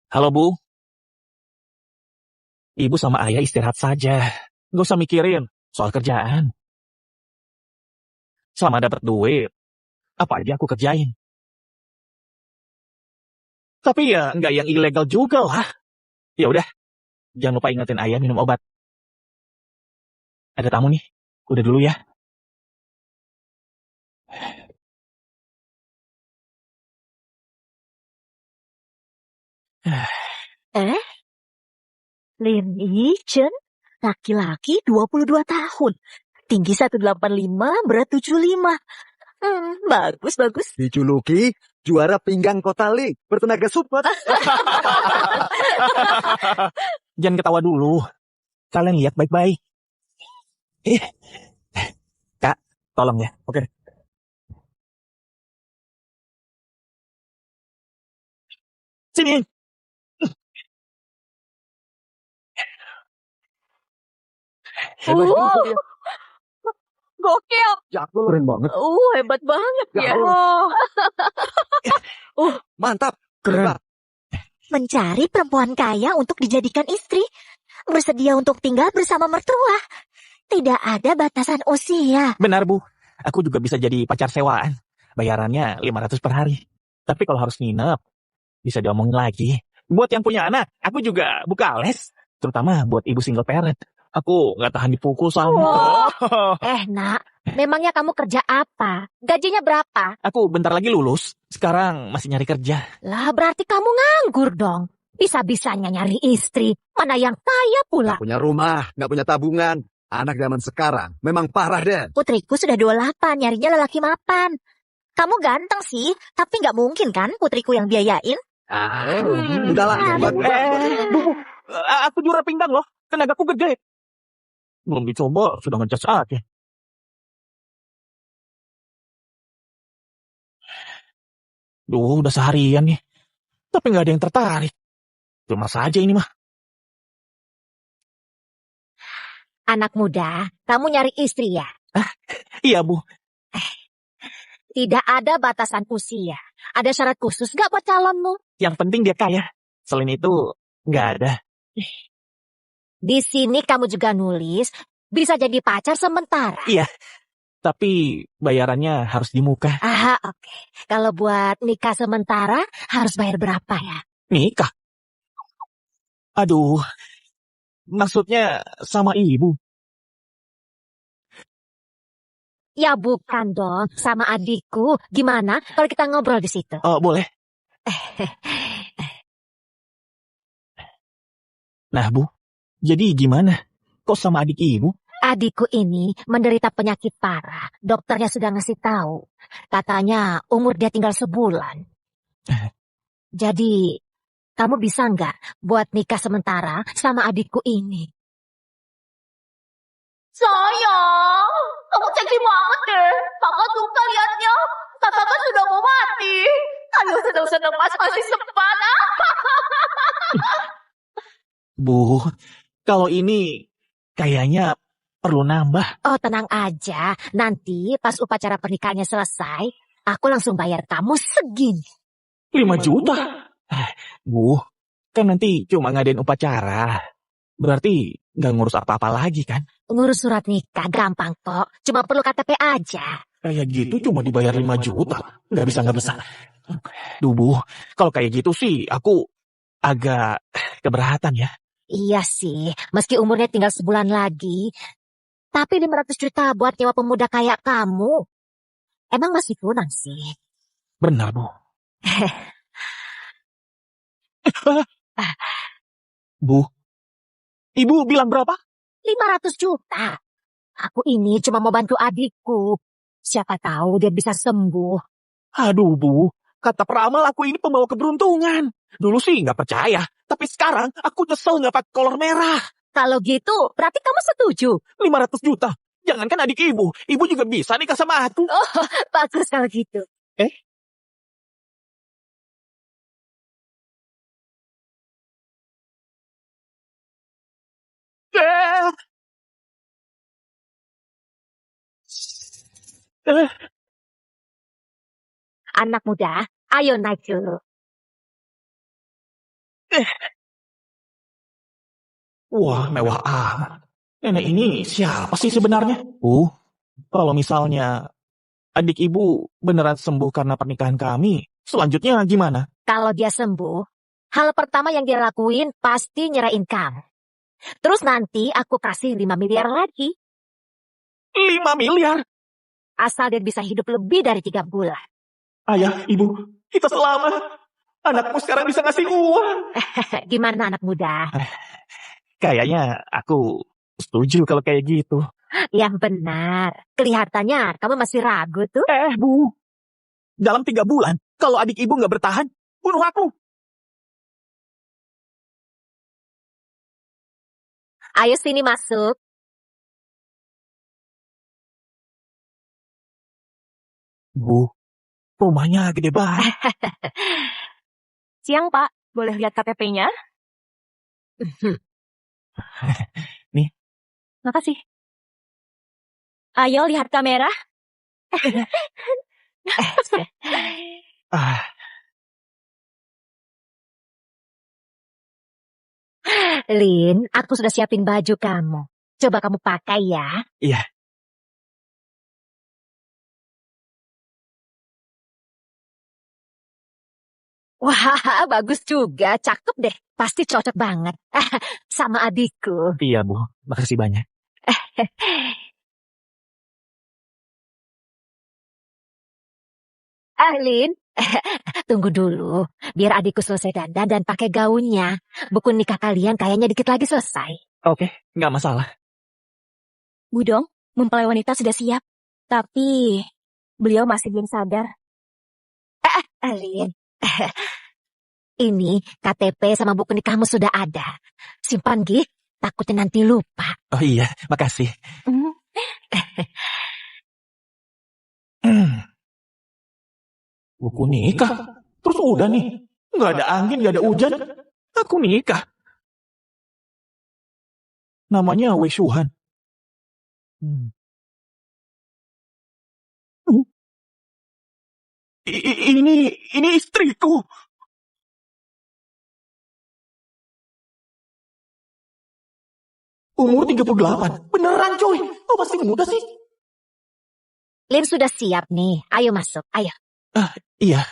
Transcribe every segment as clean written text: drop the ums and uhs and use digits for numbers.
Halo Bu, Ibu sama Ayah istirahat saja. Nggak usah mikirin soal kerjaan. Selama dapat duit, apa aja aku kerjain. Tapi ya nggak yang ilegal juga lah. Ya udah, jangan lupa ingetin Ayah minum obat. Ada tamu nih, udah dulu ya. Eh, Lin Chen, laki-laki 22 tahun, tinggi 185, berat 75. Bagus, bagus. Dijuluki juara pinggang Kota League, bertenaga super. Jangan ketawa dulu. Kalian lihat baik-baik. Eh, Kak, tolong ya. Oke. Sini. Hebat juga dia. Gokil. Jago, keren banget. Hebat banget ya. Mantap. Keren. Mencari perempuan kaya untuk dijadikan istri. Bersedia untuk tinggal bersama mertua. Tidak ada batasan usia. Benar Bu, aku juga bisa jadi pacar sewaan. Bayarannya 500 per hari. Tapi kalau harus nginep, bisa diomongin lagi. Buat yang punya anak, aku juga buka les. Terutama buat ibu single parent. Aku nggak tahan dipukul sama. Nak, memangnya kamu kerja apa? Gajinya berapa? Aku bentar lagi lulus. Sekarang masih nyari kerja. Lah, berarti kamu nganggur dong. Bisa-bisanya nyari istri. Mana yang kaya pula. Gak punya rumah, gak punya tabungan. Anak zaman sekarang memang parah deh. Putriku sudah 28, nyarinya lelaki mapan. Kamu ganteng sih, tapi nggak mungkin kan putriku yang biayain? Udahlah. Bu, aku juara pinggang loh. Tenagaku gede. Belum dicoba, sudah ngejudge aja. Duh, udah seharian nih. Tapi nggak ada yang tertarik. Cuma saja ini mah. Anak muda, kamu nyari istri ya? Iya, Bu. Tidak ada batasan usia. Ada syarat khusus nggak buat calonmu? Yang penting dia kaya. Selain itu, nggak ada. Di sini kamu juga nulis, bisa jadi pacar sementara. Iya, tapi bayarannya harus di muka. Oke. Kalau buat nikah sementara, harus bayar berapa ya? Nikah? Aduh, maksudnya sama ibu. Ya bukan dong, sama adikku. Gimana kalau kita ngobrol di situ? Oh, boleh. Nah, Bu, jadi gimana? Kok sama adik ibu? Adikku ini menderita penyakit parah. Dokternya sudah ngasih tahu. Katanya umur dia tinggal sebulan. Jadi, kamu bisa nggak buat nikah sementara sama adikku ini? Sayang, kamu seksi banget deh. Kakak suka liatnya. Kakak kan sudah mau mati. Ayo senang-senang pas masih sempat. Bu, kalau ini kayaknya perlu nambah. Oh, tenang aja. Nanti pas upacara pernikahannya selesai, aku langsung bayar kamu segini. 5 juta? Bu, kan nanti cuma ngadain upacara. Berarti nggak ngurus apa-apa lagi kan? Ngurus surat nikah gampang kok. Cuma perlu KTP aja. Kayak gitu cuma dibayar 5 juta. Nggak bisa. Duh, Bu, kalau kayak gitu sih aku agak keberatan ya. Iya sih, meski umurnya tinggal sebulan lagi. Tapi 500 juta buat nyewa pemuda kayak kamu. Emang masih kurang sih. Benar, Bu. Bu, Ibu bilang berapa? 500 juta. Aku ini cuma mau bantu adikku. Siapa tahu dia bisa sembuh. Aduh, Bu. Kata peramal aku ini pembawa keberuntungan. Dulu sih nggak percaya. Tapi sekarang aku nyesel nggak pakai kolor merah. Kalau gitu, berarti kamu setuju? 500 juta. Jangankan adik ibu. Ibu juga bisa nikah sama aku. Oh, bagus kalau gitu. Anak muda, ayo naik dulu. Wah, mewah amat. Nenek ini siapa sih sebenarnya? Kalau misalnya adik ibu beneran sembuh karena pernikahan kami, selanjutnya gimana? Kalau dia sembuh, hal pertama yang dia lakuin pasti nyerahin kamu. Terus nanti aku kasih 5 miliar lagi. 5 miliar? Asal dia bisa hidup lebih dari 3 bulan. Ayah, ibu, kita selamat. Anakmu sekarang bisa ngasih uang. Gimana anak muda? Kayaknya aku setuju kalau kayak gitu. Yang benar. Kelihatannya kamu masih ragu tuh. Bu, dalam 3 bulan, kalau adik ibu nggak bertahan, bunuh aku. Ayo sini masuk. Bu, rumahnya gede banget. Siang, Pak. Boleh lihat KTP-nya? Nih. Makasih. Ayo lihat kamera. Ah, Lin, aku sudah siapin baju kamu. Coba kamu pakai ya. iya. Wah, bagus juga. Cakep deh. Pasti cocok banget. Sama adikku. Iya, Bu. Makasih banyak. Lin, tunggu dulu. Biar adikku selesai dandan dan pakai gaunnya. Buku nikah kalian kayaknya dikit lagi selesai. Oke, nggak masalah. Budong, mempelai wanita sudah siap. Tapi beliau masih belum sadar. Lin, ini KTP sama buku nikahmu sudah ada. Simpan, Gi. Takutnya nanti lupa. Oh iya, makasih. Hmm. Buku nikah? Terus udah nih. Nggak ada angin, nggak ada hujan. Aku nikah. Namanya Wei Shuhan. Ini istriku. Umur 38. Beneran coy. Kok masih muda sih? Lin sudah siap nih. Ayo masuk, ayo. Iya.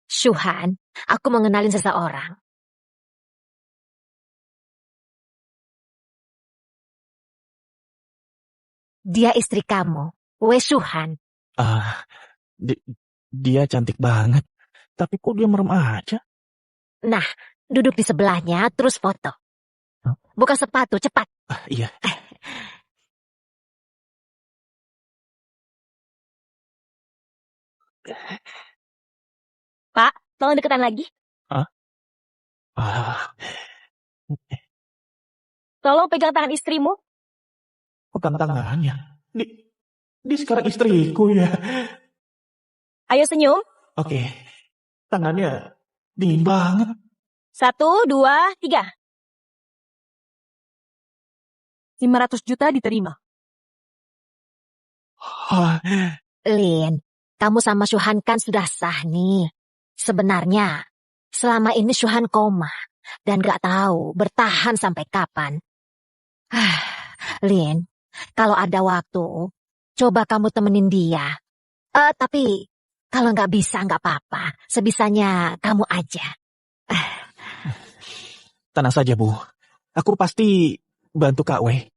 Shuhan, aku mau ngenalin seseorang. Dia istri kamu, Wei Shuhan. Dia cantik banget. Tapi kok dia merem aja? Nah, duduk di sebelahnya, terus foto. Buka sepatu, cepat. Iya. Pak, tolong deketan lagi. Tolong pegang tangan istrimu. Pegang tangannya. Dia sekarang istriku ya. Ayo senyum. Oke. Tangannya dingin banget. 1, 2, 3. 500 juta diterima. Lin, kamu sama Shuhan kan sudah sah nih. Sebenarnya, selama ini Shuhan koma. Dan gak tahu bertahan sampai kapan. Lin, kalau ada waktu, coba kamu temenin dia. Tapi kalau nggak bisa nggak apa-apa. Sebisanya kamu aja. Tenang saja, Bu. Aku pasti bantu Kak Wei.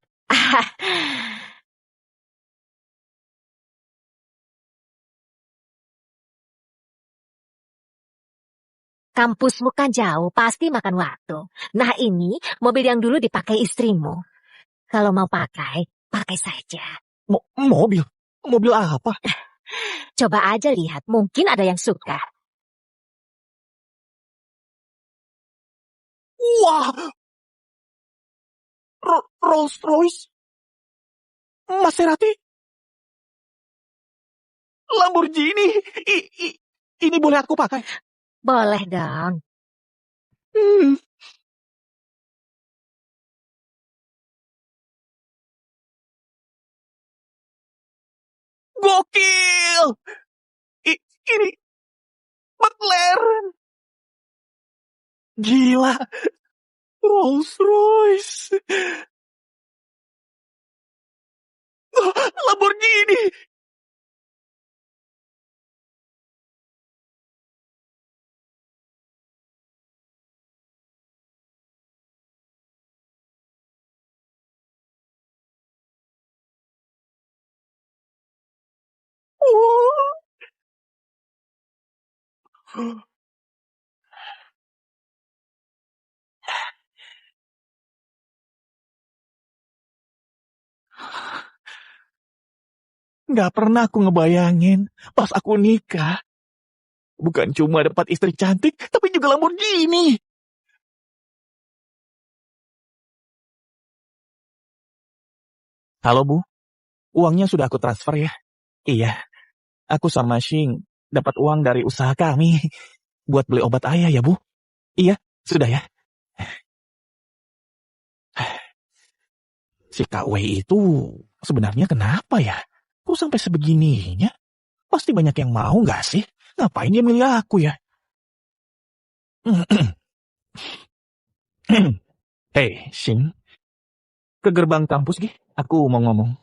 Kampusmu kan jauh, pasti makan waktu. Nah ini mobil yang dulu dipakai istrimu. Kalau mau pakai, pakai saja. Mobil? Mobil apa? Coba aja lihat, mungkin ada yang suka. Wah! Rolls Royce? Maserati? Lamborghini? Ini boleh aku pakai? Boleh dong. Gokil! McLaren. Gila. Rolls Royce. Lamborghini. Gak pernah aku ngebayangin pas aku nikah. Bukan cuma dapat istri cantik, tapi juga Lamborghini. Halo Bu, uangnya sudah aku transfer ya? Iya, aku sama Shing dapat uang dari usaha kami. Buat beli obat ayah ya Bu? Iya, sudah ya. Si Kak Wei itu sebenarnya kenapa ya? Kok sampai sebegininya? Pasti banyak yang mau gak sih? Ngapain dia milih aku ya? Hei, Shing. Ke gerbang kampus, Gi. Aku mau ngomong.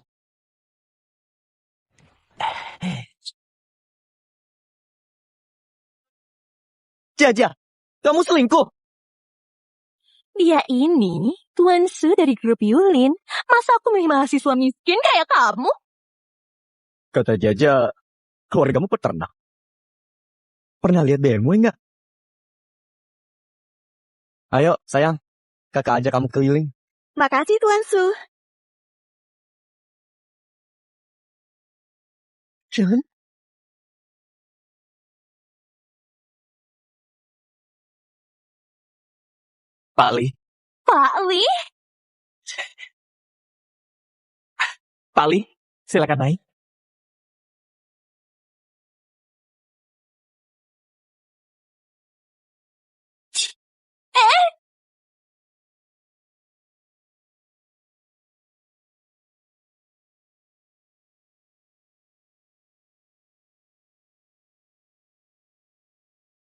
Jaja, kamu selingkuh? Dia ini Tuan Su dari grup Yulin. Masa aku milih mahasiswa miskin kayak kamu? Kata Jaja, keluargamu peternak. Pernah lihat BMW nggak? Ayo, sayang. Kakak ajak kamu keliling. Makasih Tuan Su. Jangan. Pak Li. Pak Li? Pak Li, silakan naik.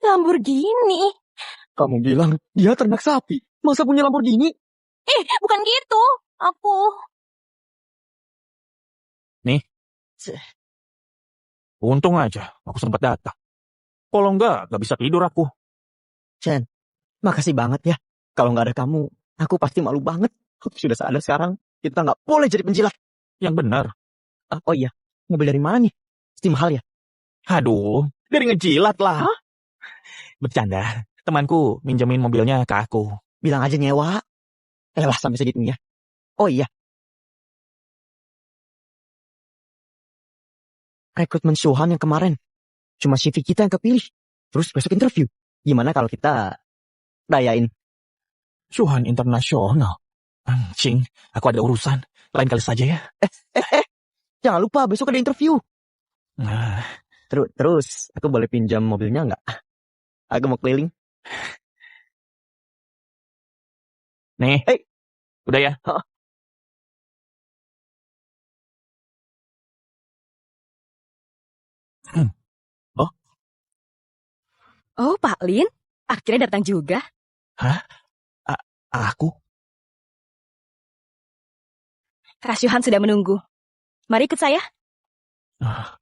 Lamborghini? Kamu bilang dia ternak sapi. Masa punya Lamborghini? Bukan gitu. Aku... Nih. Untung aja aku sempat datang. Kalau enggak bisa tidur aku. Chen, makasih banget ya. Kalau nggak ada kamu, aku pasti malu banget. Aku sudah sadar sekarang, kita nggak boleh jadi penjilat. Yang benar. Oh iya, mobil dari mana nih? Pasti mahal ya? Aduh, dari ngejilat lah. Hah? Bercanda. Temanku minjemin mobilnya ke aku. Bilang aja nyewa. Elah, sampai segitunya. Oh iya. Rekrutmen Suhan yang kemarin. Cuma CV kita yang kepilih. Terus besok interview. Gimana kalau kita dayain? Suhan internasional. Anjing, aku ada urusan. Lain kali saja ya. Jangan lupa besok ada interview. Nah, Terus, aku boleh pinjam mobilnya nggak? Aku mau keliling. nih. Udah ya? Oh, Pak Lin? Akhirnya datang juga. Hah? Aku? Kak Syuhan sudah menunggu. Mari ikut saya. Ah,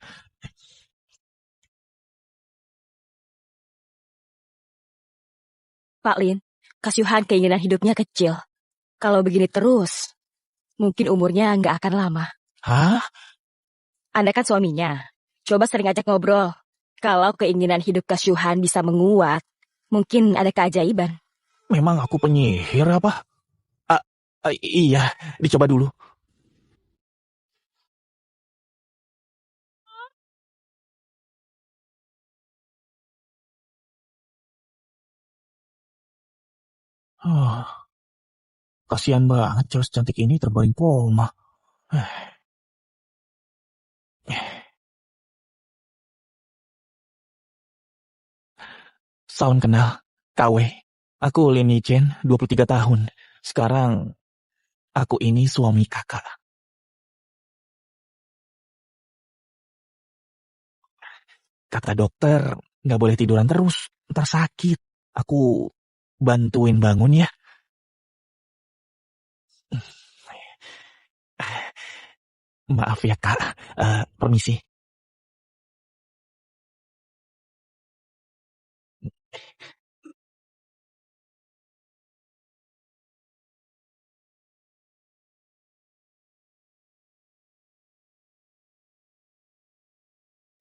Pak Lin, Kak Syuhan keinginan hidupnya kecil. Kalau begini terus, mungkin umurnya nggak akan lama. Hah? Anda kan suaminya. Coba sering ajak ngobrol. Kalau keinginan hidup Kak Syuhan bisa menguat, mungkin ada keajaiban. Memang aku penyihir apa? Iya, dicoba dulu. Kasihan banget cewek cantik ini terbaring koma. Salam kenal, KW. Aku Lin Yichen, 23 tahun. Sekarang, aku ini suami kakak. Kata dokter, Nggak boleh tiduran terus, ntar sakit. Aku bantuin bangun ya. Maaf ya Kak, permisi.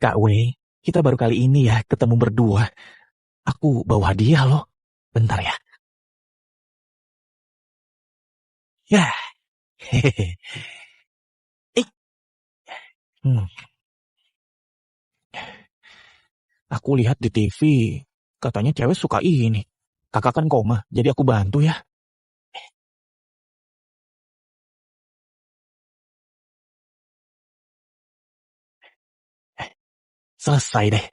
Kak W, kita baru kali ini ya ketemu berdua. Aku bawa hadiah loh. Bentar ya. Ya, hehehe. Eh, hmm, aku lihat di TV, katanya cewek suka ini. Kakak kan koma, jadi aku bantu ya. Selesai deh.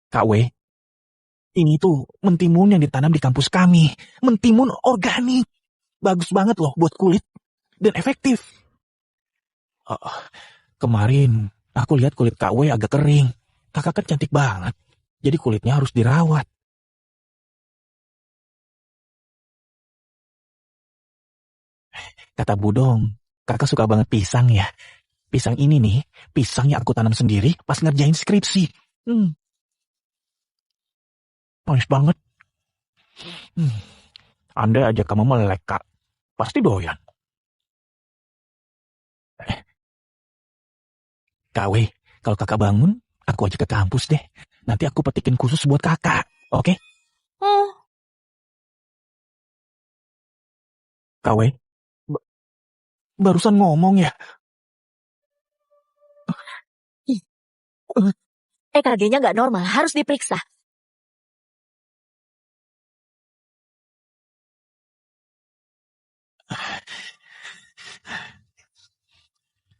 Kak W, ini tuh mentimun yang ditanam di kampus kami. Mentimun organik. Bagus banget loh buat kulit. Dan efektif. Oh, kemarin aku lihat kulit Kak W agak kering. Kakak kan cantik banget. Jadi kulitnya harus dirawat. Kata Budong, kakak suka banget pisang ya. Pisang ini nih, pisang yang aku tanam sendiri pas ngerjain skripsi. Manis banget. Andai aja kamu melek, Kak. Pasti doyan. Kak W, kalau kakak bangun, aku aja ke kampus deh. Nanti aku petikin khusus buat kakak, oke? Kak W, barusan ngomong ya. EKG-nya nggak normal, harus diperiksa.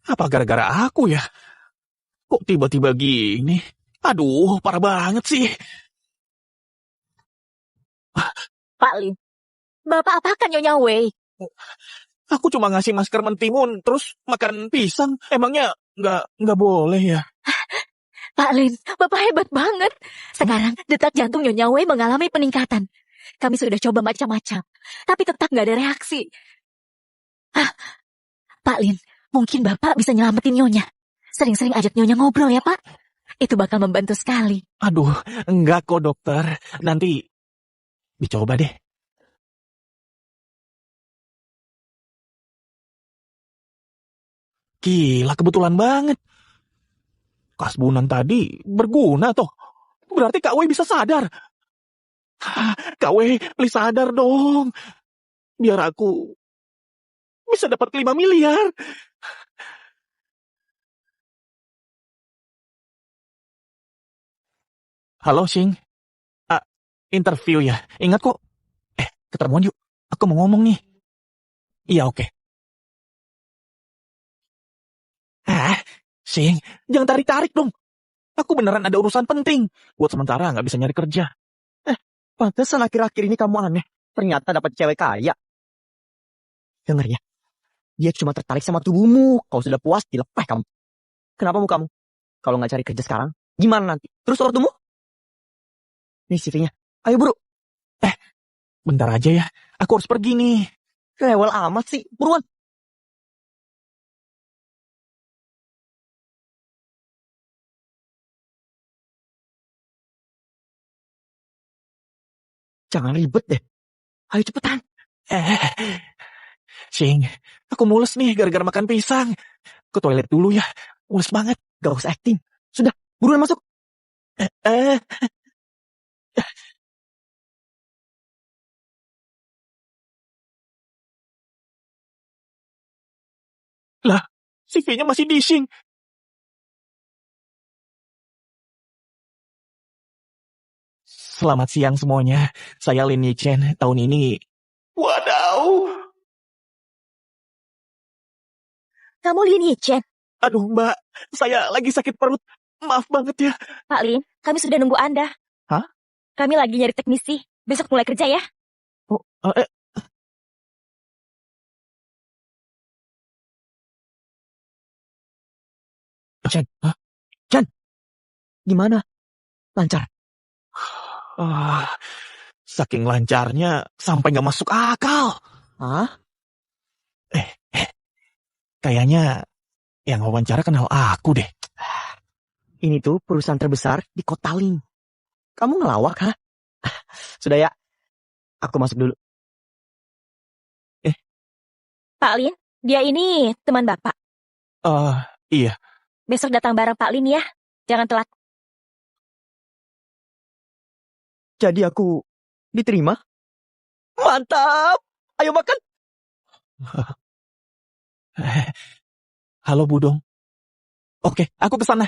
Apa gara-gara aku ya? Kok tiba-tiba gini? Aduh, parah banget sih. Pak Lin, Bapak apakan Nyonya Wei? Aku cuma ngasih masker mentimun, terus makan pisang. Emangnya nggak boleh ya? Pak Lin, Bapak hebat banget. Sekarang detak jantung Nyonya Wei mengalami peningkatan. Kami sudah coba macam-macam, tapi tetap nggak ada reaksi. Pak Lin, mungkin Bapak bisa nyelamatin Nyonya. Sering-sering ajak Nyonya ngobrol ya, Pak. Itu bakal membantu sekali. Aduh, enggak kok dokter. Nanti dicoba deh. Gila, kebetulan banget. Kasbunan tadi berguna toh. Berarti Kak W bisa sadar. Kak W, please sadar dong. Biar aku bisa dapat 5 miliar. Halo, Sing. Ah, interview ya. Ingat kok. Ketemuan yuk. Aku mau ngomong nih. Iya, oke. Sing, jangan tarik-tarik dong. Aku beneran ada urusan penting. Buat sementara nggak bisa nyari kerja. Pantesan akhir-akhir ini kamu aneh. Ternyata dapat cewek kaya. Dengar ya. Dia cuma tertarik sama tubuhmu. Kalau sudah puas, dilepeh kamu. Kenapa kamu? Kalau nggak cari kerja sekarang, gimana nanti? Terus ortumu? Nih CV-nya. Ayo buru. Bentar aja ya. Aku harus pergi nih. Rewel amat sih. Buruan. Jangan ribet deh. Ayo cepetan. Sing, aku mules nih gara-gara makan pisang. Ke toilet dulu ya. Mules banget. Gak usah acting. Sudah, buruan masuk. Eh, Lah, CV-nya masih di Sing. Selamat siang semuanya. Saya Lin Yichen. Tahun ini... Wadaw. Kamu Lin Yichen? Aduh mbak, saya lagi sakit perut. Maaf banget ya. Pak Lin, kami sudah nunggu Anda. Hah? Kami lagi nyari teknisi. Besok mulai kerja ya. Oh, Chan, hah? Chan, gimana? Lancar? Saking lancarnya sampai nggak masuk akal. Hah? Kayaknya yang wawancara kenal aku deh. Ini tuh perusahaan terbesar di kota Ling. Kamu ngelawak, ha? Sudah ya, aku masuk dulu. Pak Lin, dia ini teman Bapak. Iya. Besok datang bareng Pak Lin ya. Jangan telat. Jadi aku diterima? Mantap! Ayo makan! Halo Budong. Oke, aku kesana.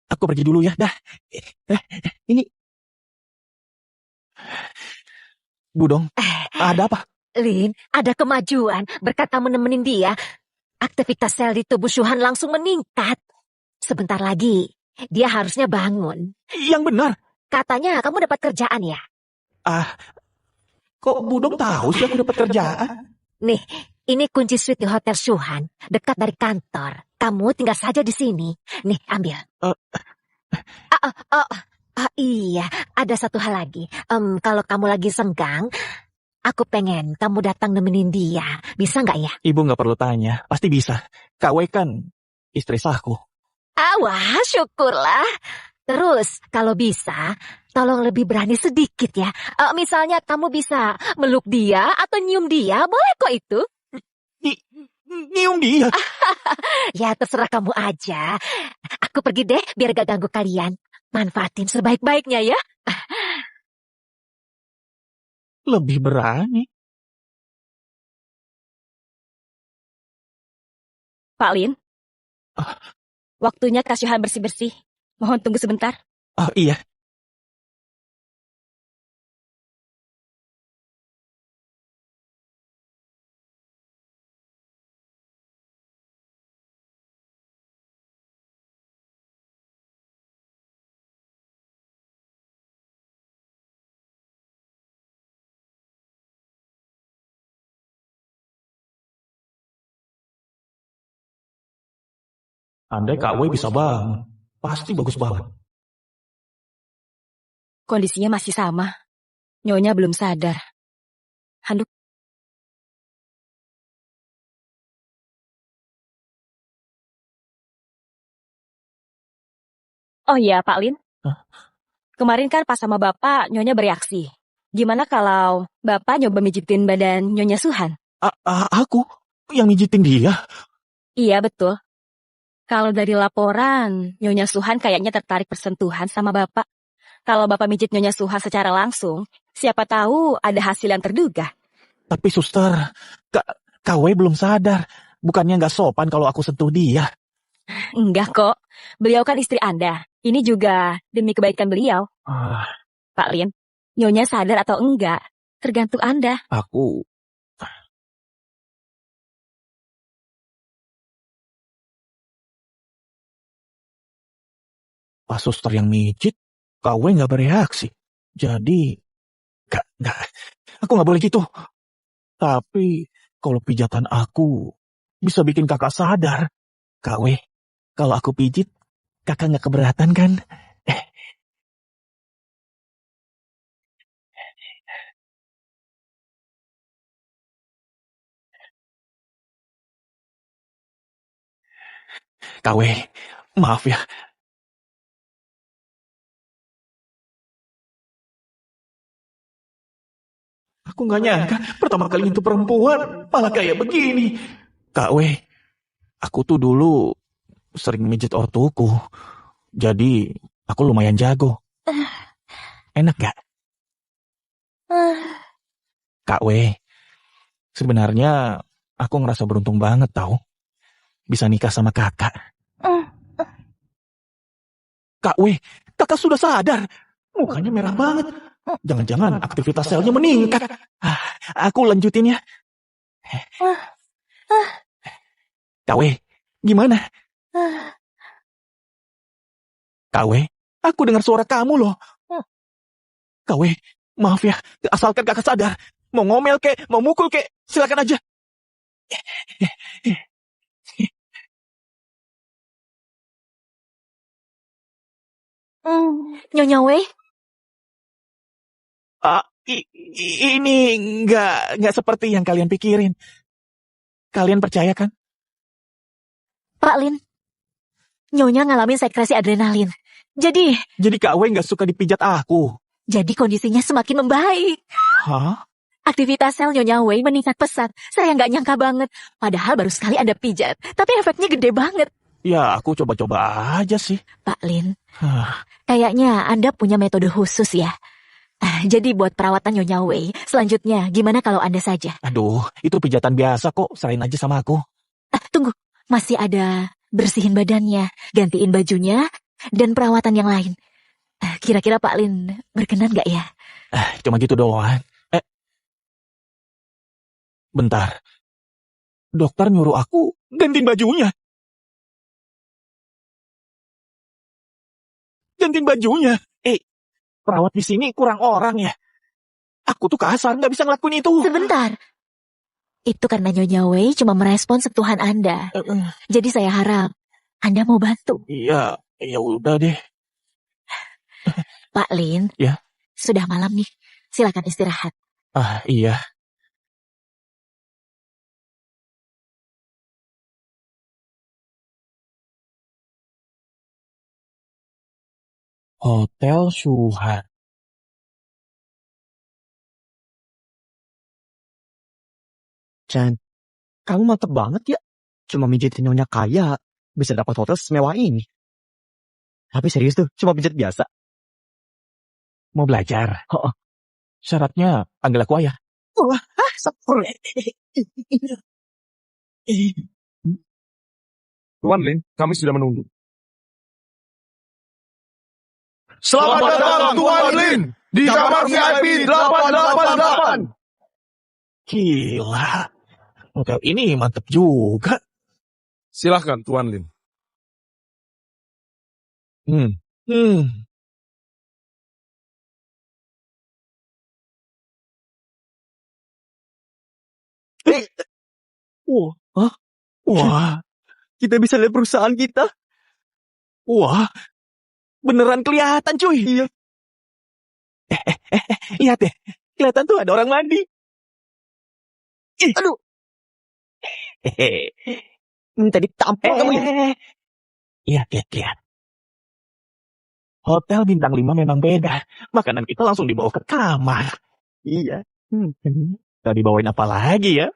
Aku pergi dulu ya, dah. Ini, Budong, ada apa? Lin, ada kemajuan berkat kamu nemenin dia. Aktivitas sel di tubuh Shuhan langsung meningkat. Sebentar lagi, dia harusnya bangun. Yang benar. Katanya kamu dapat kerjaan ya? Kok Budong tahu sih aku dapat kerjaan? Nih, ini kunci suite di Hotel Shuhan, dekat dari kantor. Kamu tinggal saja di sini. Nih, ambil. Iya, ada satu hal lagi. Kalau kamu lagi senggang, aku pengen kamu datang nemenin dia. Bisa nggak ya? Ibu nggak perlu tanya, pasti bisa. Kak Wei kan istri sahku. Wah, syukurlah. Terus, kalau bisa, tolong lebih berani sedikit ya. Misalnya kamu bisa meluk dia atau nyium dia, boleh kok itu. Nyium dia. Ya, terserah kamu aja. Aku pergi deh, biar gak ganggu kalian. Manfaatin sebaik-baiknya ya. Lebih berani. Pak Lin, waktunya Kak Shuhan bersih-bersih. Mohon tunggu sebentar. Oh iya. Andai Kak Wei bisa bangun, pasti bagus banget. Kondisinya masih sama. Nyonya belum sadar. Handuk. Oh iya, Pak Lin. Kemarin kan pas sama Bapak, Nyonya bereaksi. Gimana kalau Bapak nyoba mijitin badan Nyonya Suhan? Aku yang mijitin dia. Iya, betul. Kalau dari laporan, Nyonya Suhan kayaknya tertarik persentuhan sama Bapak. Kalau Bapak mijit Nyonya Suhan secara langsung, siapa tahu ada hasil yang terduga. Tapi suster, Kak Wei belum sadar. Bukannya nggak sopan kalau aku sentuh dia. Enggak kok, beliau kan istri Anda. Ini juga demi kebaikan beliau. Pak Lin, Nyonya sadar atau enggak, tergantung Anda. Aku... Pas suster yang mijit, Kak Wei nggak bereaksi. Jadi, aku nggak boleh gitu. Tapi, kalau pijatan aku bisa bikin kakak sadar. Kak Wei, kalau aku pijit, kakak nggak keberatan kan? Kak Wei, maaf ya. Aku nggak nyangka pertama kali itu perempuan malah kayak begini. Kak Wei, aku tuh dulu sering mijit ortuku. Jadi aku lumayan jago. Enak gak? Kak Wei, sebenarnya aku ngerasa beruntung banget tau. Bisa nikah sama kakak. Kak Wei, kakak sudah sadar. Mukanya merah banget. Jangan-jangan aktivitas selnya meningkat. Aku lanjutin ya. Kak Wei, gimana? Kak Wei, aku dengar suara kamu loh. Kak Wei, maaf ya, asalkan kakak sadar. Mau ngomel kek, mau mukul kek, silakan aja. Nyonya Wei, Ini nggak seperti yang kalian pikirin. Kalian percaya kan? Pak Lin. Nyonya ngalamin sekresi adrenalin. Jadi Kak Wei nggak suka dipijat aku. kondisinya semakin membaik. Hah? Aktivitas sel Nyonya Wei meningkat pesat. Saya nggak nyangka banget. Padahal baru sekali Anda pijat. Tapi efeknya gede banget. Ya, aku coba-coba aja sih. Pak Lin, Hah. kayaknya Anda punya metode khusus ya. Jadi buat perawatan Nyonya Wei, selanjutnya gimana kalau Anda saja? Aduh, itu pijatan biasa kok. Serahin aja sama aku. Tunggu, masih ada bersihin badannya, gantiin bajunya, dan perawatan yang lain. Kira-kira Pak Lin berkenan nggak ya? Cuma gitu doang. Bentar. Dokter nyuruh aku gantiin bajunya. Gantiin bajunya. Perawat di sini kurang orang ya. Aku tuh kasar, nggak bisa ngelakuin itu. Sebentar. Itu karena Nyonya Wei cuma merespon sentuhan Anda. Jadi saya harap Anda mau bantu. Iya, ya udah deh. Pak Lin, Ya? Sudah malam nih. Silakan istirahat. Iya. Hotel Suhan. Chan, kamu mantep banget ya. Cuma mijitin nyonya kaya, bisa dapat hotel semewah ini. Tapi serius tuh, cuma pijat biasa. Mau belajar? Oh, Syaratnya panggil aku ayah. Tuan Lin, kami sudah menunggu. Selamat datang Tuan Lin di kamar VIP 888. Gila. Hotel ini mantep juga. Silahkan Tuan Lin. Wah, kita bisa lihat perusahaan kita. wah, beneran kelihatan cuy. Iya. Lihat deh, kelihatan tuh ada orang mandi. Aduh. Hehe. Minta ditampol kamu ya. Lihat. Hotel bintang 5 memang beda. Makanan kita langsung dibawa ke kamar. Iya. Kita dibawain apa lagi ya?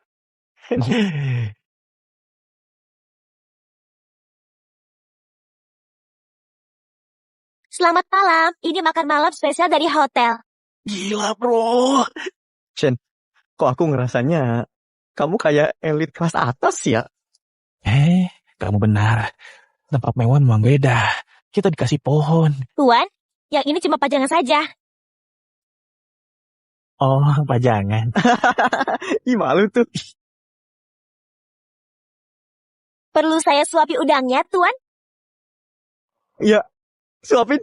Selamat malam. Ini makan malam spesial dari hotel. Gila bro. Kok aku ngerasanya kamu kayak elit kelas atas ya? Kamu benar. Tempat mewah memang beda. Kita dikasih pohon. Tuan, yang ini cuma pajangan saja. Oh, pajangan. Ih, malu tuh. Perlu saya suapi udangnya, Tuan? Iya. Suapin.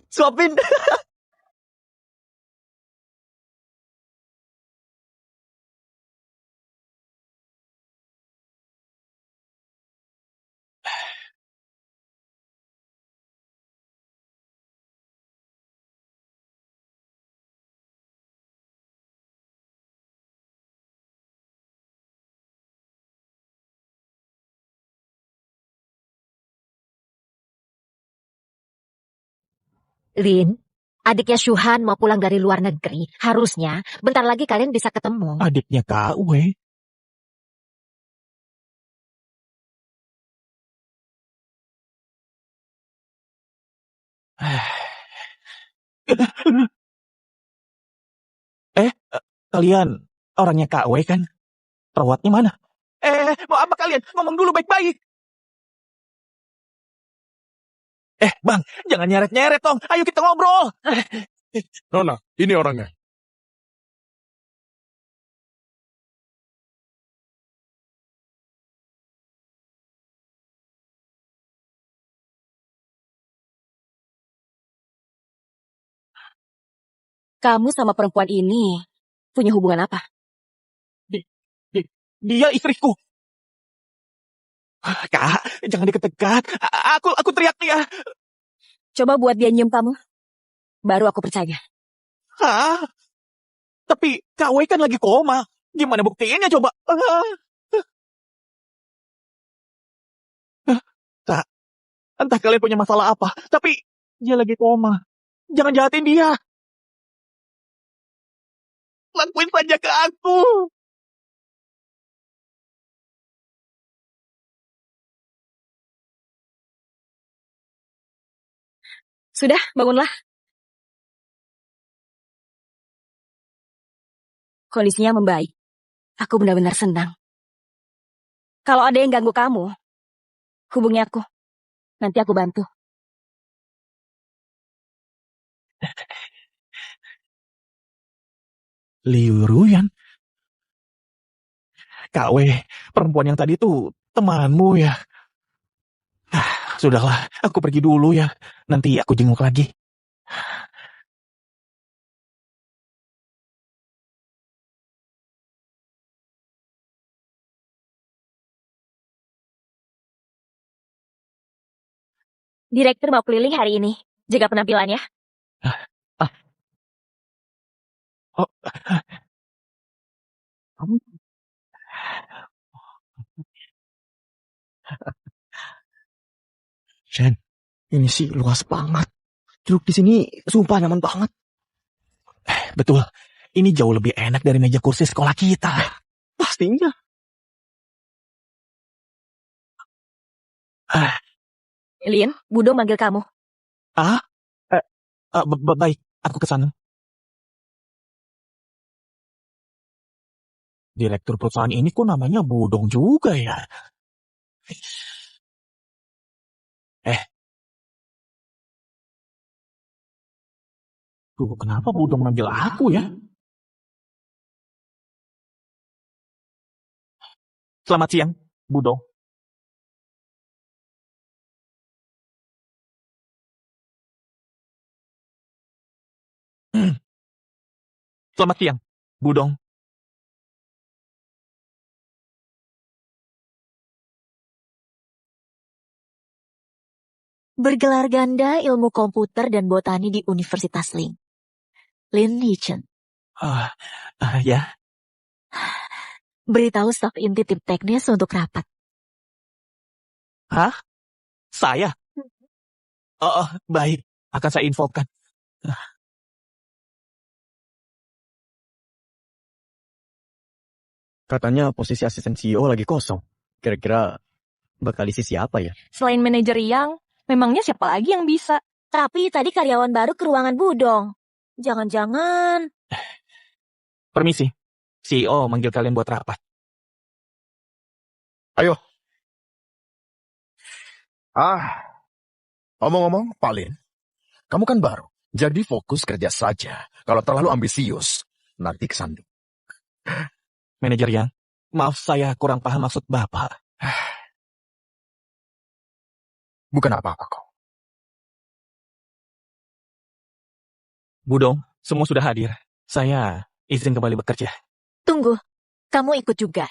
Lin, adiknya Shuhan mau pulang dari luar negeri. Harusnya bentar lagi kalian bisa ketemu. Adiknya Kak Wei. Kalian orangnya Kak Wei kan? Perawatnya mana? Mau apa kalian? Ngomong dulu baik-baik. Bang, jangan nyeret-nyeret dong. Ayo kita ngobrol. Nona, ini orangnya. Kamu sama perempuan ini punya hubungan apa? Dia istriku. Kak, jangan deket-dekat. Aku teriak dia. Coba buat dia nyium kamu. baru aku percaya. Hah? Tapi Kak Wei kan lagi koma. Gimana buktiinnya coba? Kak, entah kalian punya masalah apa, tapi dia lagi koma. Jangan jahatin dia. Lakuin saja ke aku. Sudah, bangunlah. Kondisinya membaik. Aku benar-benar senang. Kalau ada yang ganggu kamu, hubungi aku. Nanti aku bantu. Liu Ruyan. Kak Wei, perempuan yang tadi tuh temanmu ya. Sudahlah, aku pergi dulu ya. Nanti aku jenguk lagi. Direktur mau keliling hari ini. Jaga penampilannya. Oh. Kamu Shen, ini sih luas banget. Duduk di sini sumpah nyaman banget. betul. Ini jauh lebih enak dari meja kursi sekolah kita. Pastinya. Lin, Budo manggil kamu. Baik, aku ke sana. Direktur perusahaan ini kok namanya Budong juga ya? Duh, kenapa Budong manggil aku ya? Selamat siang, Budong. Selamat siang, Budong. Bergelar ganda ilmu komputer dan botani di Universitas Ling. Lin Yichen. Ya, Beritahu staf inti tim teknis untuk rapat. saya. Baik, akan saya infokan. Katanya posisi asisten CEO lagi kosong. Kira-kira bakal isi siapa ya? Selain manajer Yang, memangnya siapa lagi yang bisa? Tapi tadi karyawan baru ke ruangan Budong. Jangan-jangan... Permisi, CEO manggil kalian buat rapat. Omong-omong, Pak Lin, kamu kan baru, jadi fokus kerja saja. Kalau terlalu ambisius, nanti kesandung. Manajer Yang, maaf saya kurang paham maksud Bapak. Bukan apa-apa kok. Budong, semua sudah hadir. Saya izin kembali bekerja. Tunggu, kamu ikut juga.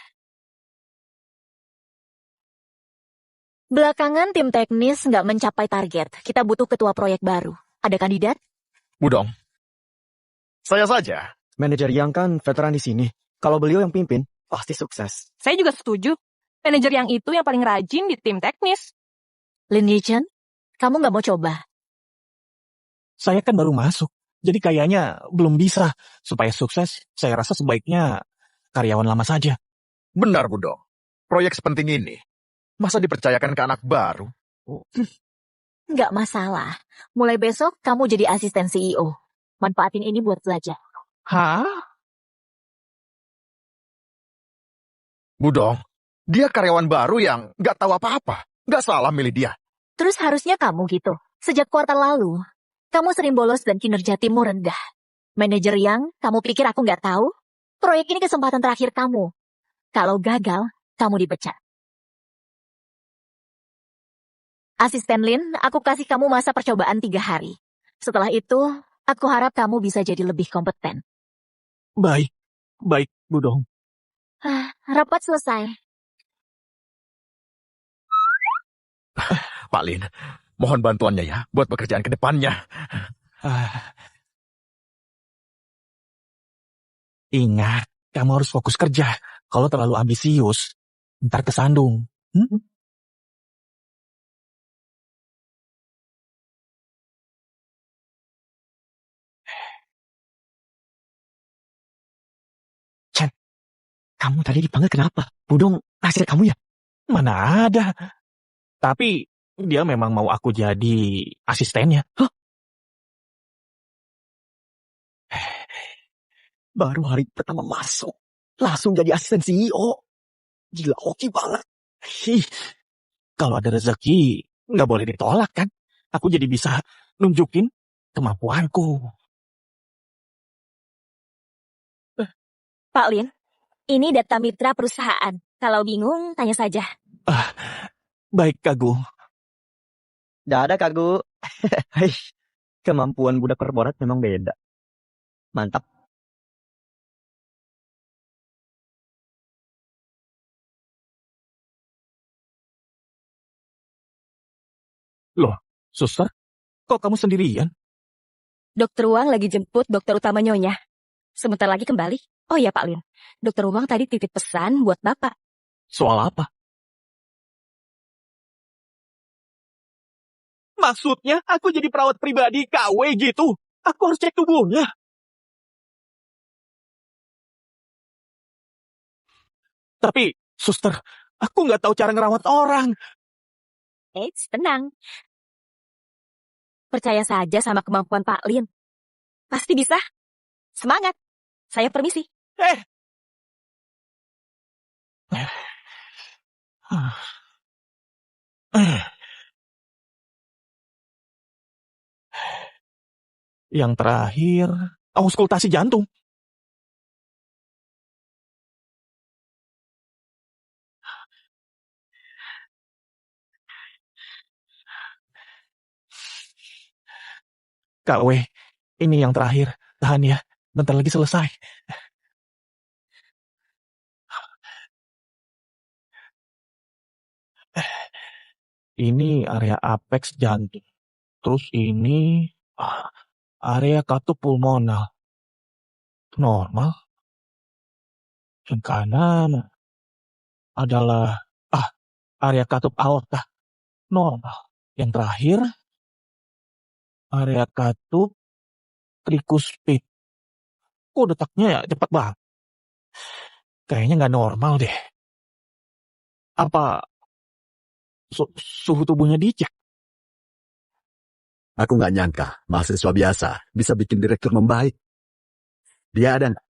Belakangan tim teknis nggak mencapai target. Kita butuh ketua proyek baru. Ada kandidat? Budong, saya saja. Manajer yang kan veteran di sini. Kalau beliau yang pimpin, pasti sukses. Saya juga setuju. Manajer Yang itu yang paling rajin di tim teknis. Lin Yichen, kamu nggak mau coba? Saya kan baru masuk, jadi kayaknya belum bisa. Supaya sukses, saya rasa sebaiknya karyawan lama saja. Benar, Budong. Proyek sepenting ini, masa dipercayakan ke anak baru? Nggak masalah. Mulai besok kamu jadi asisten CEO. Manfaatin ini buat belajar. Hah? Budong, dia karyawan baru yang nggak tahu apa-apa. Nggak salah milih dia. Terus harusnya kamu gitu. Sejak kuartal lalu, kamu sering bolos dan kinerja timmu rendah. Manajer Yang, kamu pikir aku nggak tahu? Proyek ini kesempatan terakhir kamu. Kalau gagal, kamu dipecat. Asisten Lin, aku kasih kamu masa percobaan 3 hari. Setelah itu, aku harap kamu bisa jadi lebih kompeten. Baik, Budong. Rapat selesai. Pak Lin, mohon bantuannya ya buat pekerjaan ke depannya. Ingat, kamu harus fokus kerja. Kalau terlalu ambisius, ntar kesandung. Chen, kamu tadi dipanggil kenapa? Budong naksir kamu ya? Mana ada. Tapi dia memang mau aku jadi asistennya. Baru hari pertama masuk, langsung jadi asisten CEO. Gila, hoki banget. Ih, kalau ada rezeki, nggak boleh ditolak kan? Aku jadi bisa nunjukin kemampuanku. Pak Lin, ini data mitra perusahaan. Kalau bingung, tanya saja. Baik, Kak Gu. Dadah Kak Gu. Hai, kemampuan budak korporat memang beda. Mantap. Loh, suster, kok kamu sendirian? Dokter Wang lagi jemput dokter utama Nyonya. Sebentar lagi kembali. Oh ya Pak Lin, Dokter Wang tadi titip pesan buat Bapak. Soal apa? Maksudnya aku jadi perawat pribadi KW gitu? Aku harus cek tubuhnya. Tapi, suster, aku nggak tahu cara ngerawat orang. Tenang. Percaya saja sama kemampuan Pak Lin. Pasti bisa. Semangat. Saya permisi. Yang terakhir, auskultasi jantung. KW, ini yang terakhir. Tahan ya, bentar lagi selesai. Ini area apex jantung. Terus ini area katup pulmonal. Normal. Yang kanan adalah area katup aorta. Normal. Yang terakhir area katup trikuspid. Kok detaknya ya cepat banget? Kayaknya nggak normal deh. Apa suhu tubuhnya dicek? Aku nggak nyangka mahasiswa biasa bisa bikin direktur membaik. Dia ada nggak?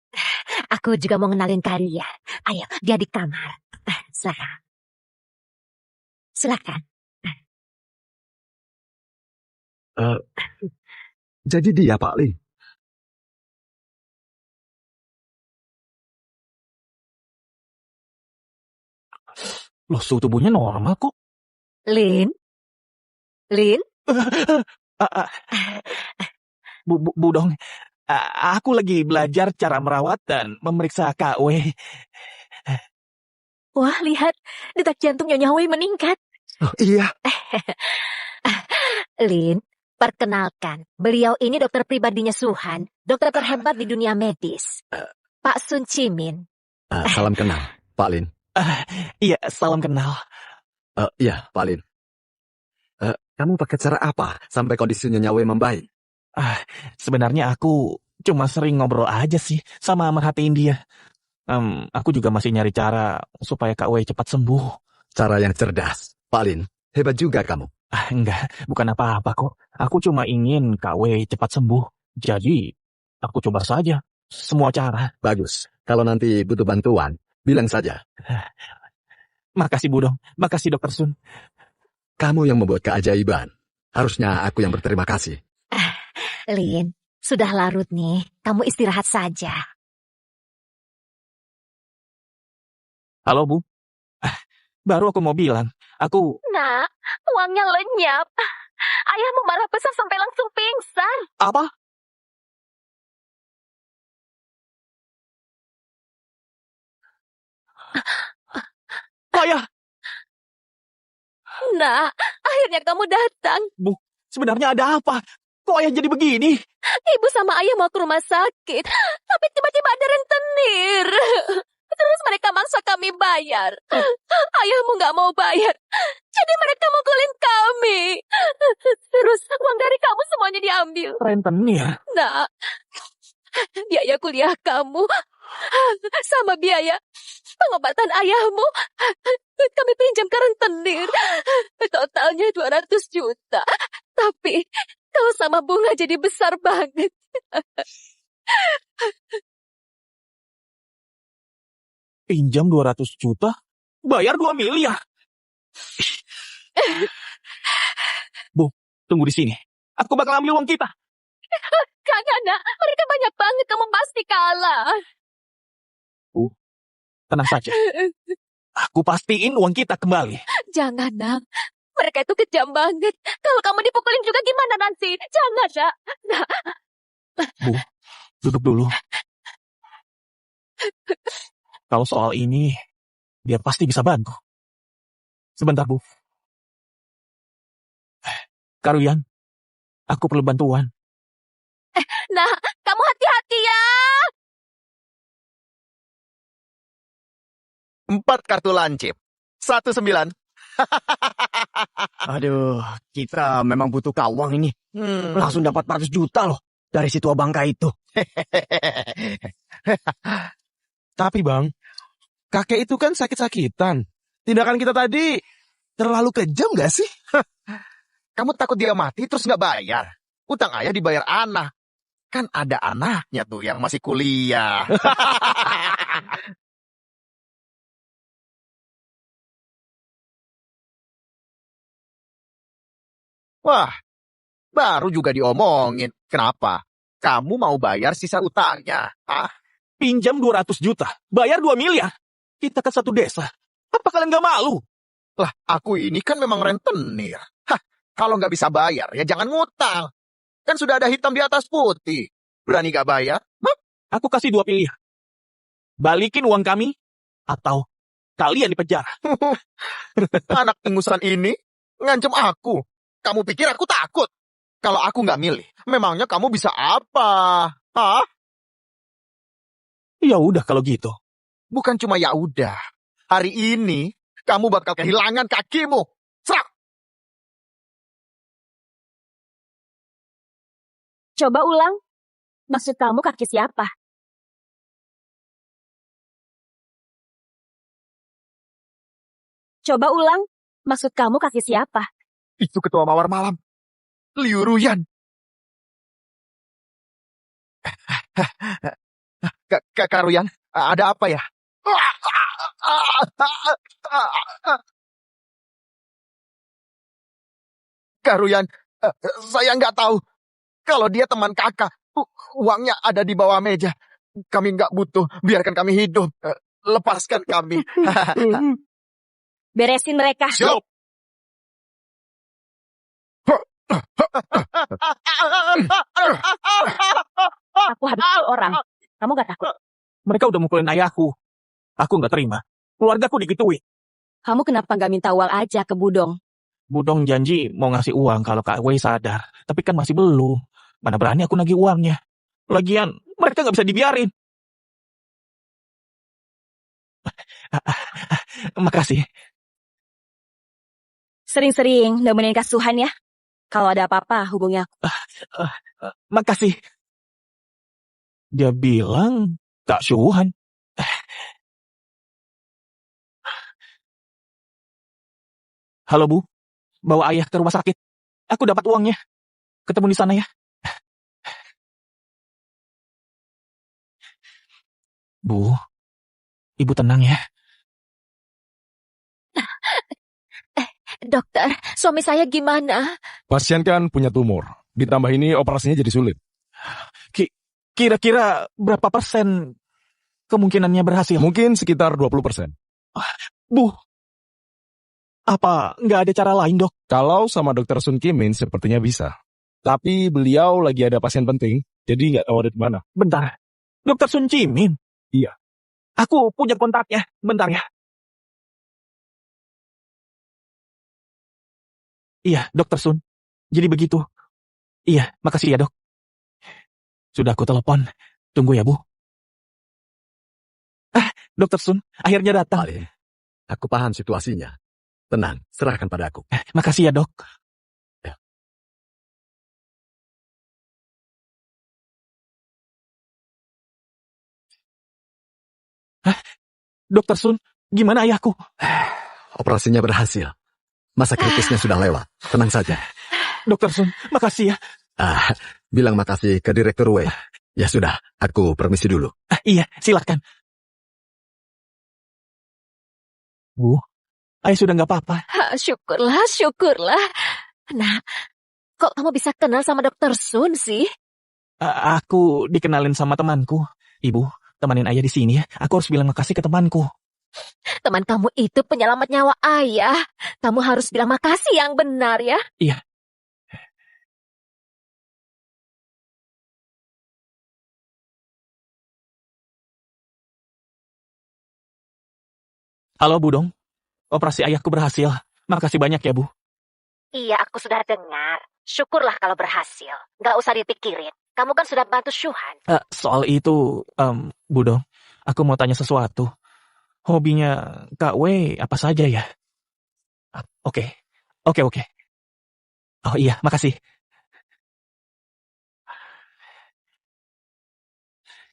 Aku juga mau ngenalin Karia. Ayo, dia di kamar. Silakan. Silakan. Jadi dia Pak Li. Loh, suhu tubuhnya normal kok. Lin? Lin? Budong, aku lagi belajar cara merawat dan memeriksa KW. Wah, lihat. Detak jantung Nyonya Wei meningkat. Oh, iya. Lin, perkenalkan. Beliau ini dokter pribadinya Suhan. Dokter terhebat di dunia medis. Pak Sun Chimin. Salam kenal, Pak Lin. Iya, salam kenal. Iya, Pak Lin. Kamu pakai cara apa sampai kondisinya Nyawe membaik? Sebenarnya aku cuma sering ngobrol aja sih sama merhatiin dia. Aku juga masih nyari cara supaya Kak Wei cepat sembuh. Cara yang cerdas, Pak Lin. Hebat juga kamu. Enggak, bukan apa-apa kok. Aku cuma ingin Kak Wei cepat sembuh. Jadi, aku coba saja semua cara. Bagus. Kalau nanti butuh bantuan, bilang saja. Makasih Budong, makasih Dokter Sun. Kamu yang membuat keajaiban. Harusnya aku yang berterima kasih. Lin, sudah larut nih. Kamu istirahat saja. Halo Bu. Baru aku mau bilang, aku... Nak, uangnya lenyap. Ayahmu marah besar sampai langsung pingsan. Apa? Ayah! Nak, akhirnya kamu datang. Bu, sebenarnya ada apa? Kok ayah jadi begini? Ibu sama ayah mau ke rumah sakit, tapi tiba-tiba ada rentenir. Terus mereka maksa kami bayar. Ayahmu nggak mau bayar, jadi mereka mukulin kami. Terus uang dari kamu semuanya diambil. Rentenir. Nah, biaya kuliah kamu sama biaya pengobatan ayahmu kami pinjam ke rentenir. Totalnya 200 juta. Tapi kalau sama bunga jadi besar banget. Pinjam 200 juta, bayar 2 miliar. Bu, tunggu di sini. Aku bakal ambil uang kita. Kagak, nak. Mereka banyak banget. Kamu pasti kalah. Tenang saja. Aku pastiin uang kita kembali. Jangan, nak. Mereka itu kejam banget. Kalau kamu dipukulin juga gimana nanti? Jangan, nak. Nak. Bu, duduk dulu. Kalau soal ini, dia pasti bisa bantu. Sebentar, Bu. Karuyan, aku perlu bantuan. Nah, kamu hati-hati ya. 4 kartu lancip. 19. Aduh, kita memang butuh kawang ini. Langsung dapat 400 juta loh dari si tua bangka itu. Tapi bang, kakek itu kan sakit-sakitan. Tindakan kita tadi terlalu kejam gak sih? Kamu takut dia mati terus nggak bayar? Utang ayah dibayar anak. Kan ada anaknya tuh yang masih kuliah. Wah, baru juga diomongin. Kenapa? Kamu mau bayar sisa utangnya? Ah, Pinjam 200 juta, bayar 2 miliar. Kita kan satu desa. Apa kalian gak malu? lah, aku ini kan memang rentenir. Hah, kalau nggak bisa bayar, ya jangan ngutang. Kan sudah ada hitam di atas putih. Berani nggak bayar? Hah? Aku kasih 2 pilihan. Balikin uang kami, atau kalian di penjara. Anak ingusan ini ngancam aku. Kamu pikir aku takut? Kalau aku nggak milih, memangnya kamu bisa apa? Hah? Ya udah kalau gitu. Bukan cuma ya udah. Hari ini kamu bakal kehilangan kakimu. Serak! Coba ulang. Maksud kamu kaki siapa? Coba ulang. Maksud kamu kaki siapa? Itu ketua mawar malam. Liu Ruyan. Kak Ruyan, ada apa ya? Kak Ruyan, saya nggak tahu. Kalau dia teman kakak, uangnya ada di bawah meja. Kami nggak butuh, biarkan kami hidup. Lepaskan kami. Beresin mereka. Siap. Aku habis orang. Kamu gak takut? Mereka udah mukulin ayahku. Aku gak terima. Keluargaku digituin. Kamu kenapa gak minta uang aja ke Budong? Budong janji mau ngasih uang kalau Kak Wei sadar. Tapi kan masih belum. Mana berani aku nagih uangnya. Lagian, mereka gak bisa dibiarin. Makasih. Sering-sering nemenin Kak Suhan ya. Kalau ada apa-apa hubungi aku. Makasih. Dia bilang Kak Suhan. Halo Bu, bawa ayah ke rumah sakit. Aku dapat uangnya. Ketemu di sana ya. Bu, Ibu tenang ya. Dokter, suami saya gimana? Pasien kan punya tumor. Ditambah ini operasinya jadi sulit. Kira-kira berapa persen kemungkinannya berhasil? Mungkin sekitar 20%. Bu, apa nggak ada cara lain dok? Kalau sama dokter Sun Kimin sepertinya bisa. Tapi beliau lagi ada pasien penting, jadi nggak tahu ada di mana. Bentar, dokter Sun Jimin? Iya. Aku punya kontaknya, bentar ya. Iya, dokter Sun. Jadi begitu. Iya, makasih ya dok. Sudah aku telepon. Tunggu ya Bu. Dokter Sun, akhirnya datang. Palin, aku paham situasinya. Tenang, serahkan padaku. Makasih ya dok. Ya. Dokter Sun, gimana ayahku? Operasinya berhasil. Masa kritisnya sudah lewat. Tenang saja. Dokter Sun, makasih ya. Bilang makasih ke Direktur Wei. Ya sudah, aku permisi dulu. Iya, silakan. Bu, ayah sudah nggak apa-apa. Syukurlah, syukurlah. Nah, kok kamu bisa kenal sama Dokter Sun sih? Aku dikenalin sama temanku. Ibu, temanin ayah di sini ya. Aku harus bilang makasih ke temanku. Teman kamu itu penyelamat nyawa ayah. Kamu harus bilang makasih yang benar ya. Iya. Halo Bu Dong, operasi ayahku berhasil. Makasih banyak ya Bu. Iya, aku sudah dengar. Syukurlah kalau berhasil. Nggak usah dipikirin. Kamu kan sudah bantu Shuhan. Soal itu, Bu Dong, aku mau tanya sesuatu. Hobinya Kak W apa saja ya? Oke. Oh iya, makasih.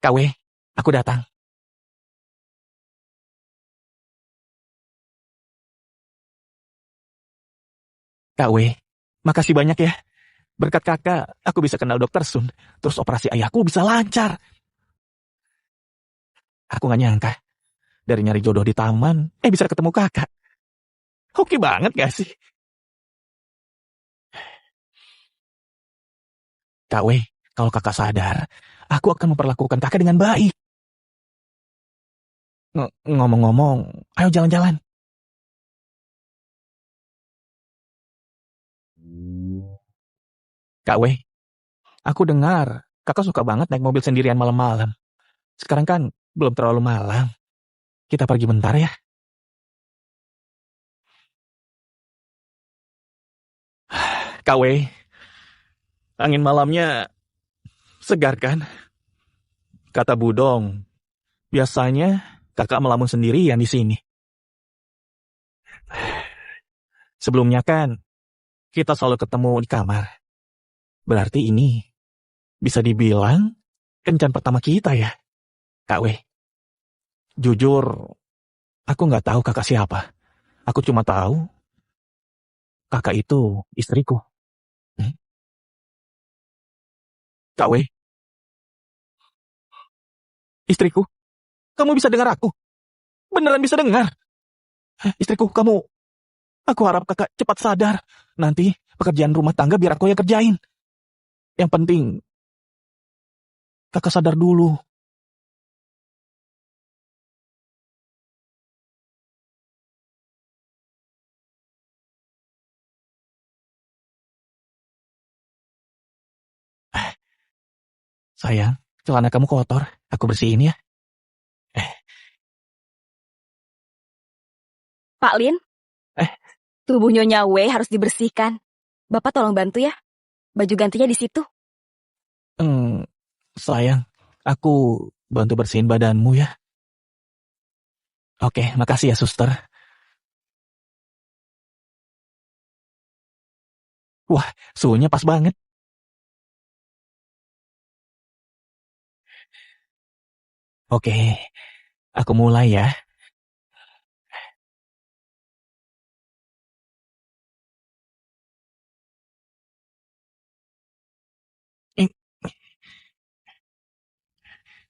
Kak W, aku datang. Kak W, makasih banyak ya. Berkat kakak, aku bisa kenal Dokter Sun. Terus operasi ayahku bisa lancar. Aku gak nyangka. Dari nyari jodoh di taman, bisa ketemu kakak. Oke banget gak sih? Kak W, kalau kakak sadar, aku akan memperlakukan kakak dengan baik. Ngomong-ngomong, ayo jalan-jalan. Kak W, aku dengar kakak suka banget naik mobil sendirian malam-malam. Sekarang kan belum terlalu malam. Kita pergi bentar ya. Kak W, angin malamnya segar kan? Kata Budong, biasanya kakak melamun sendirian di sini. Sebelumnya kan kita selalu ketemu di kamar. Berarti ini bisa dibilang kencan pertama kita ya, Kak W. Jujur, aku nggak tahu kakak siapa. Aku cuma tahu kakak itu istriku. Kak W, istriku, kamu bisa dengar aku? Beneran bisa dengar? Istriku, aku harap kakak cepat sadar. Nanti pekerjaan rumah tangga biar aku yang kerjain. Yang penting, kakak sadar dulu. Sayang, celana kamu kotor. Aku bersihin ya. Pak Lin, tubuh Nyonya W harus dibersihkan. Bapak tolong bantu ya. Baju gantinya di situ. Sayang, aku bantu bersihin badanmu ya. Oke, makasih ya suster. Wah, suhunya pas banget. Oke, aku mulai ya.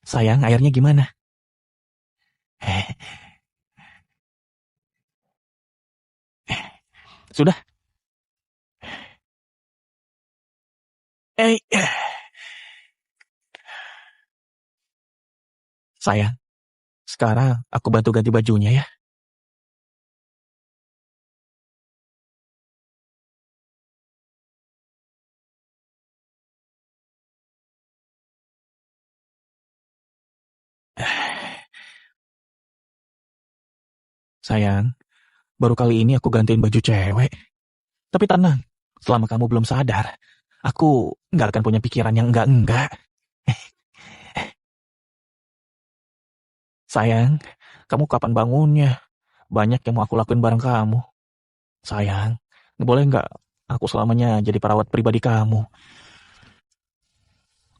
Sayang, airnya gimana? Sudah? Sayang, sekarang aku bantu ganti bajunya ya. Sayang, baru kali ini aku gantiin baju cewek. Tapi tenang, selama kamu belum sadar, Aku nggak akan punya pikiran yang enggak-enggak. Sayang, kamu kapan bangunnya? Banyak yang mau aku lakuin bareng kamu. Sayang, boleh nggak aku selamanya jadi perawat pribadi kamu?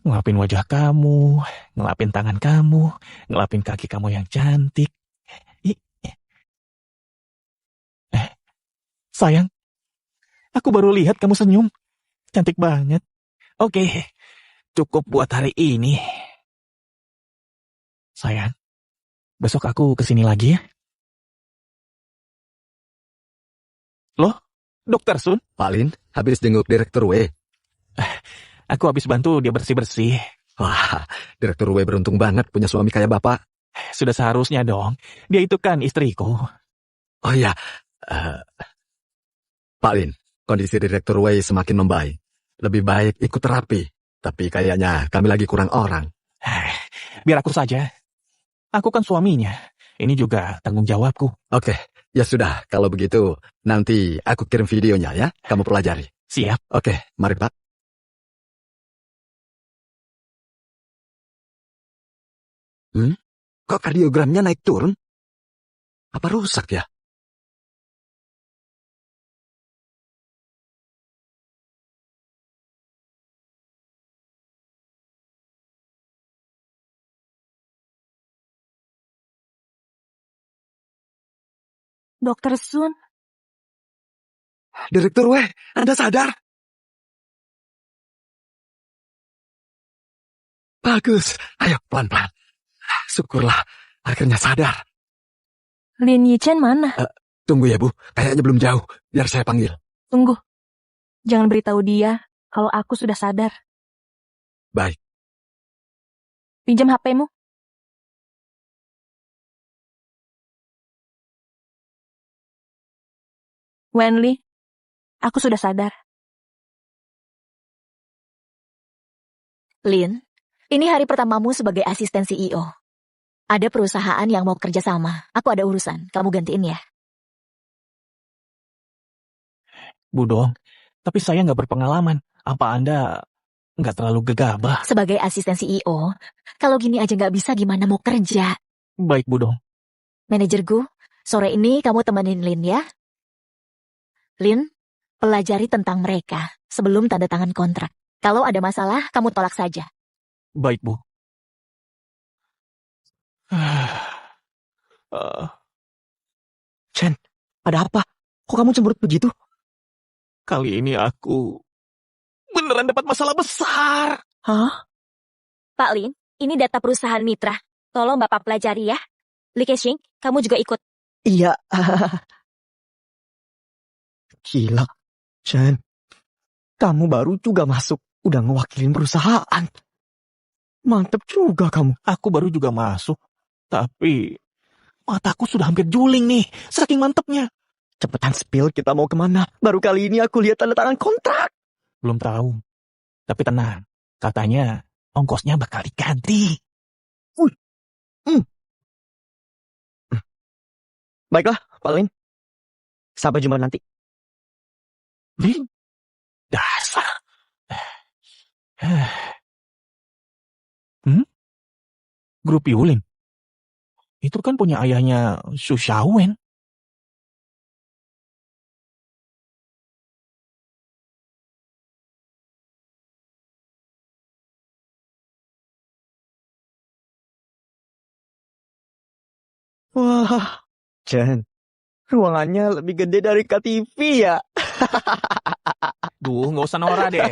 Ngelapin wajah kamu, ngelapin tangan kamu, ngelapin kaki kamu yang cantik. Ih, sayang, aku baru lihat kamu senyum. Cantik banget. Oke, cukup buat hari ini. Sayang, besok aku kesini lagi ya. Loh, Dokter Sun? Pak Lin, habis jenguk Direktur W. Aku habis bantu dia bersih-bersih. Wah, Direktur W beruntung banget punya suami kayak Bapak. Sudah seharusnya dong. Dia itu kan istriku. Oh iya, Pak Lin, kondisi Direktur W semakin membaik. Lebih baik ikut terapi. Tapi kayaknya kami lagi kurang orang. Biar aku saja. Aku kan suaminya. Ini juga tanggung jawabku. Oke, ya sudah. Kalau begitu, nanti aku kirim videonya ya. Kamu pelajari. Siap. Oke, mari Pak. Kok kardiogramnya naik turun? Apa rusak ya? Dokter Sun, Direktur W, Anda sadar? Bagus. Ayo, pelan-pelan. Syukurlah, akhirnya sadar. Lin Yichen mana? Tunggu ya, Bu. Kayaknya belum jauh. Biar saya panggil. Tunggu. Jangan beritahu dia kalau aku sudah sadar. Baik. Pinjam HP-mu. Wenli, aku sudah sadar. Lin, ini hari pertamamu sebagai asisten CEO. Ada perusahaan yang mau kerja sama. Aku ada urusan. Kamu gantiin ya. Budong, tapi saya nggak berpengalaman. Apa Anda nggak terlalu gegabah? Sebagai asisten CEO, kalau gini aja nggak bisa gimana mau kerja? Baik, Budong. Manajerku, sore ini kamu temenin Lin ya. Lin, pelajari tentang mereka sebelum tanda tangan kontrak. Kalau ada masalah, kamu tolak saja. Baik, Bu. Chen, ada apa? Kok kamu cemberut begitu? Kali ini aku beneran dapat masalah besar. Hah? Pak Lin, ini data perusahaan mitra. Tolong Bapak pelajari ya. Li Kexing, kamu juga ikut. Iya. Gila. Chen, kamu baru juga masuk. Udah ngewakilin perusahaan. Mantep juga kamu. Aku baru juga masuk. Tapi mataku sudah hampir juling nih. Saking mantepnya. Cepetan spill, kita mau kemana? Baru kali ini aku lihat tanda tangan kontrak. Belum tahu. Tapi tenang. Katanya ongkosnya bakal diganti. Baiklah, Pak Lin. Sampai jumpa nanti. Dasar. Grup Yulin. Itu kan punya ayahnya Su Xiaowen. Wah, Chen. Ruangannya lebih gede dari KTV ya. Duh, nggak usah norak deh.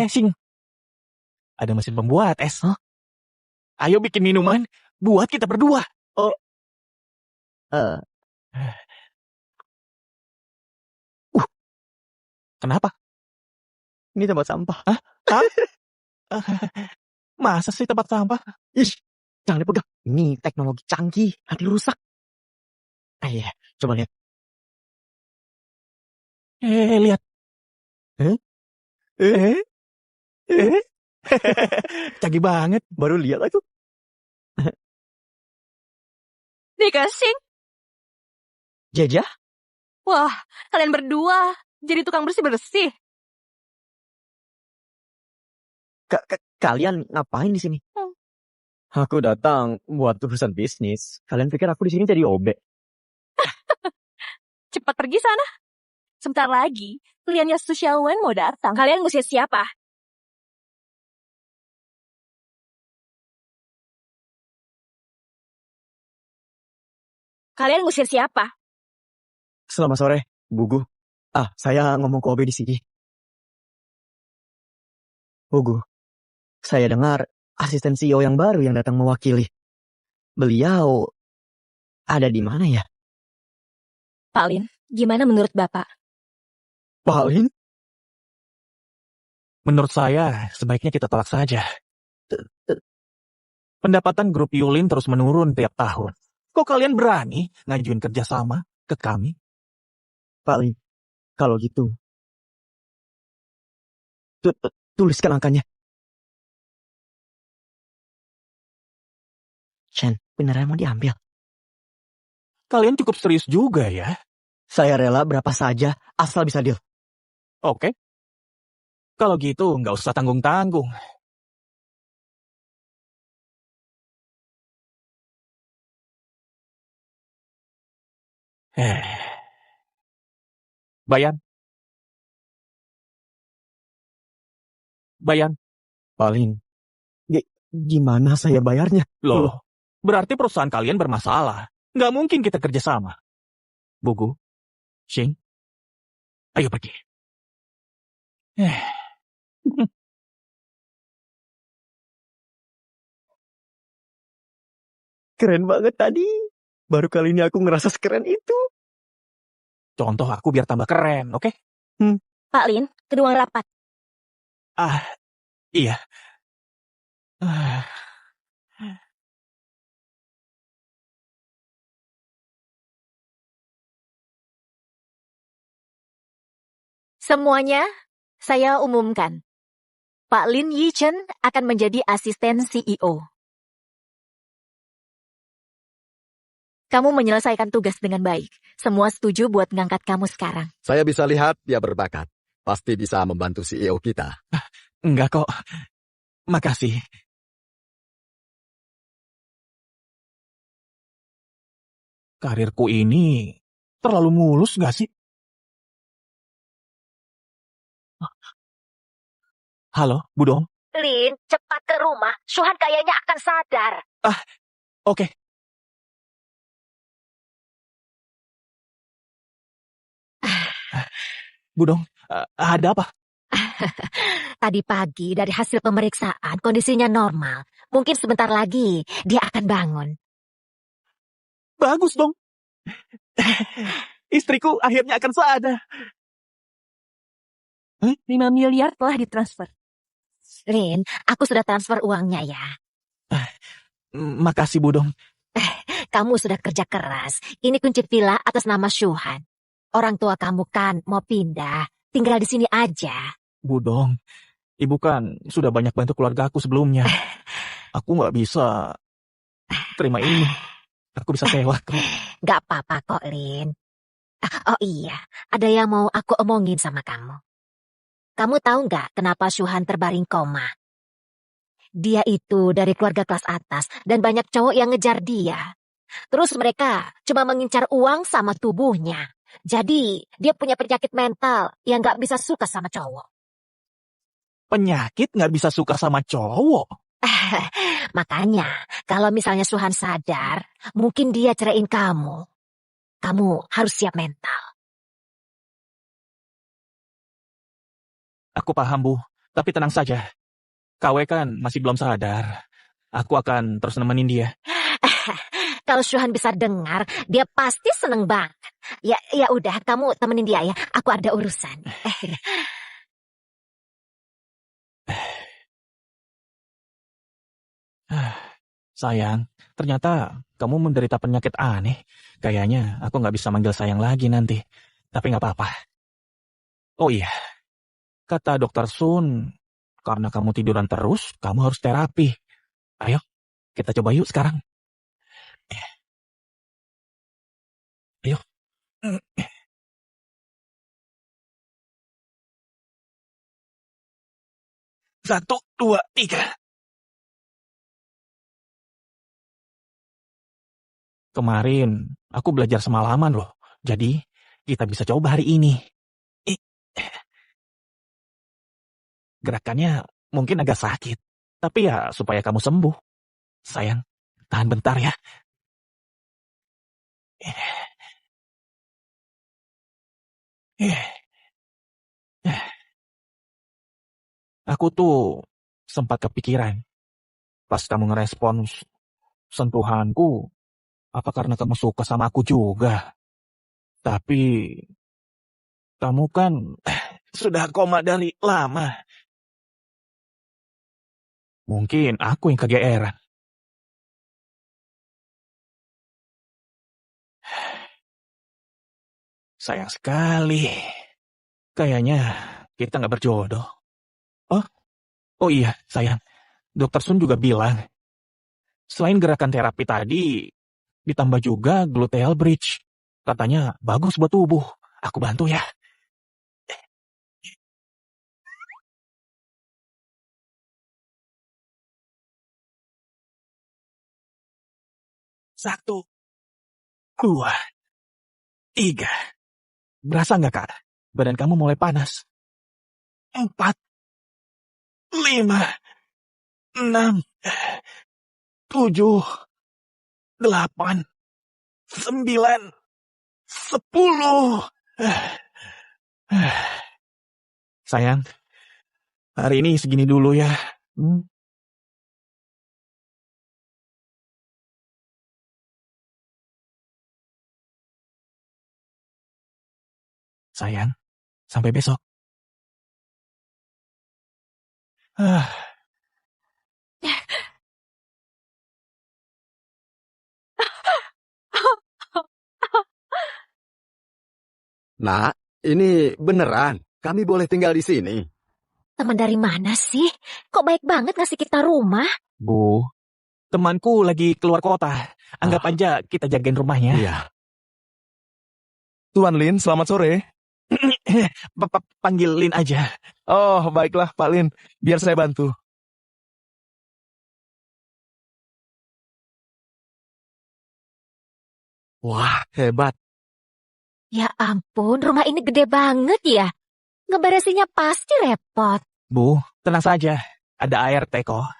Sing. Ada mesin pembuat es. Hah? Ayo bikin minuman. Buat kita berdua. Kenapa? Ini tempat sampah. Masa sih tempat sampah? Ish, jangan dipegang. Ini teknologi canggih, nanti rusak. Iya, coba lihat. Lihat. Canggih banget. Baru lihat aku. Li Kexing, Jeja? wah, kalian berdua. Jadi tukang bersih-bersih. Kalian ngapain di sini? Hmm. Aku datang buat urusan bisnis. Kalian pikir aku di sini jadi OB? Cepat pergi sana. Sebentar lagi, kliennya Su Xiaowen mau datang. Kalian ngusir siapa? Kalian ngusir siapa? Selamat sore, Bugu. Saya ngomong ke OB di sini. Bugu, saya dengar asisten CEO yang baru yang datang mewakili. Beliau ada di mana ya? Pak Lin, gimana menurut Bapak? Pak Lin? Menurut saya, sebaiknya kita tolak saja. Pendapatan grup Yulin terus menurun tiap tahun. Kok kalian berani ngajuin kerjasama ke kami? Pak Lin, kalau gitu, tuliskan angkanya. Chen, beneran mau diambil? Kalian cukup serius juga ya. Saya rela berapa saja, asal bisa deal. Oke. Kalau gitu, nggak usah tanggung-tanggung. Bayan. Bayan. Pak Lin, gimana saya bayarnya? Loh, berarti perusahaan kalian bermasalah. Nggak mungkin kita kerjasama. Bugu, Xing, ayo pergi. Keren banget tadi. Baru kali ini aku ngerasa sekeren itu. Contoh aku biar tambah keren, oke? Pak Lin, ke ruang rapat. Iya. Semuanya, saya umumkan. Pak Lin Yichen akan menjadi asisten CEO. Kamu menyelesaikan tugas dengan baik. Semua setuju buat ngangkat kamu sekarang. Saya bisa lihat dia berbakat. Pasti bisa membantu CEO kita. Enggak kok. Makasih. Karirku ini terlalu mulus gak sih? Halo, Budong. Lin, cepat ke rumah. Suhan kayaknya akan sadar. Oke. Budong, ada apa? Tadi pagi dari hasil pemeriksaan kondisinya normal. Mungkin sebentar lagi dia akan bangun. Bagus dong. Istriku akhirnya akan sadar. 5 miliar telah ditransfer. Lin, aku sudah transfer uangnya ya. Makasih Budong. Kamu sudah kerja keras. Ini kunci villa atas nama Shuhan. Orang tua kamu kan mau pindah. Tinggal di sini aja. Budong, ibu kan sudah banyak bantu keluarga aku sebelumnya. Aku nggak bisa terima ini. Aku bisa sewa kok. Gak apa-apa kok, Lin. Oh iya, ada yang mau aku omongin sama kamu. Kamu tahu nggak kenapa Shuhan terbaring koma? Dia itu dari keluarga kelas atas dan banyak cowok yang ngejar dia. Terus mereka cuma mengincar uang sama tubuhnya. Jadi dia punya penyakit mental yang nggak bisa suka sama cowok. Penyakit nggak bisa suka sama cowok? Makanya kalau misalnya Shuhan sadar, mungkin dia ceraiin kamu. Kamu harus siap mental. Aku paham, Bu. Tapi tenang saja. KW kan masih belum sadar. Aku akan terus nemenin dia. Kalau Shuhan bisa dengar, dia pasti seneng banget. Ya udah, kamu temenin dia ya. Aku ada urusan. Sayang, ternyata kamu menderita penyakit aneh. Kayaknya aku nggak bisa manggil sayang lagi nanti. Tapi nggak apa-apa. Oh iya, kata dokter Sun, karena kamu tiduran terus, kamu harus terapi. Ayo, kita coba yuk sekarang. Ayo. 1, 2, 3. Kemarin aku belajar semalaman loh. Jadi kita bisa coba hari ini. Ih, Gerakannya mungkin agak sakit. Tapi ya supaya kamu sembuh. Sayang, tahan bentar ya. Aku tuh sempat kepikiran pas kamu ngerespon sentuhanku. Apa karena kamu suka sama aku juga? Tapi kamu kan sudah koma dari lama. Mungkin aku yang kegeeran. Sayang sekali. Kayaknya kita nggak berjodoh. Oh iya, sayang. Dokter Sun juga bilang, selain gerakan terapi tadi, ditambah juga gluteal bridge. Katanya bagus buat tubuh. Aku bantu ya. Satu, 2, 3. Berasa nggak, Kak? Badan kamu mulai panas. 4, 5, 6, 7, 8, 9, 10. Sayang, hari ini segini dulu ya. Sayang, sampai besok. Nak, ini beneran. Kami boleh tinggal di sini. Teman dari mana sih? Kok baik banget ngasih kita rumah? Bu, temanku lagi keluar kota. Anggap aja kita jagain rumahnya. Iya. Tuan Lin, selamat sore. Panggil Lin aja. Oh, baiklah Pak Lin. Biar saya bantu. Wah, hebat. Ya ampun, rumah ini gede banget ya. Ngeberesinnya pasti repot. Bu, tenang saja. Ada ART kok.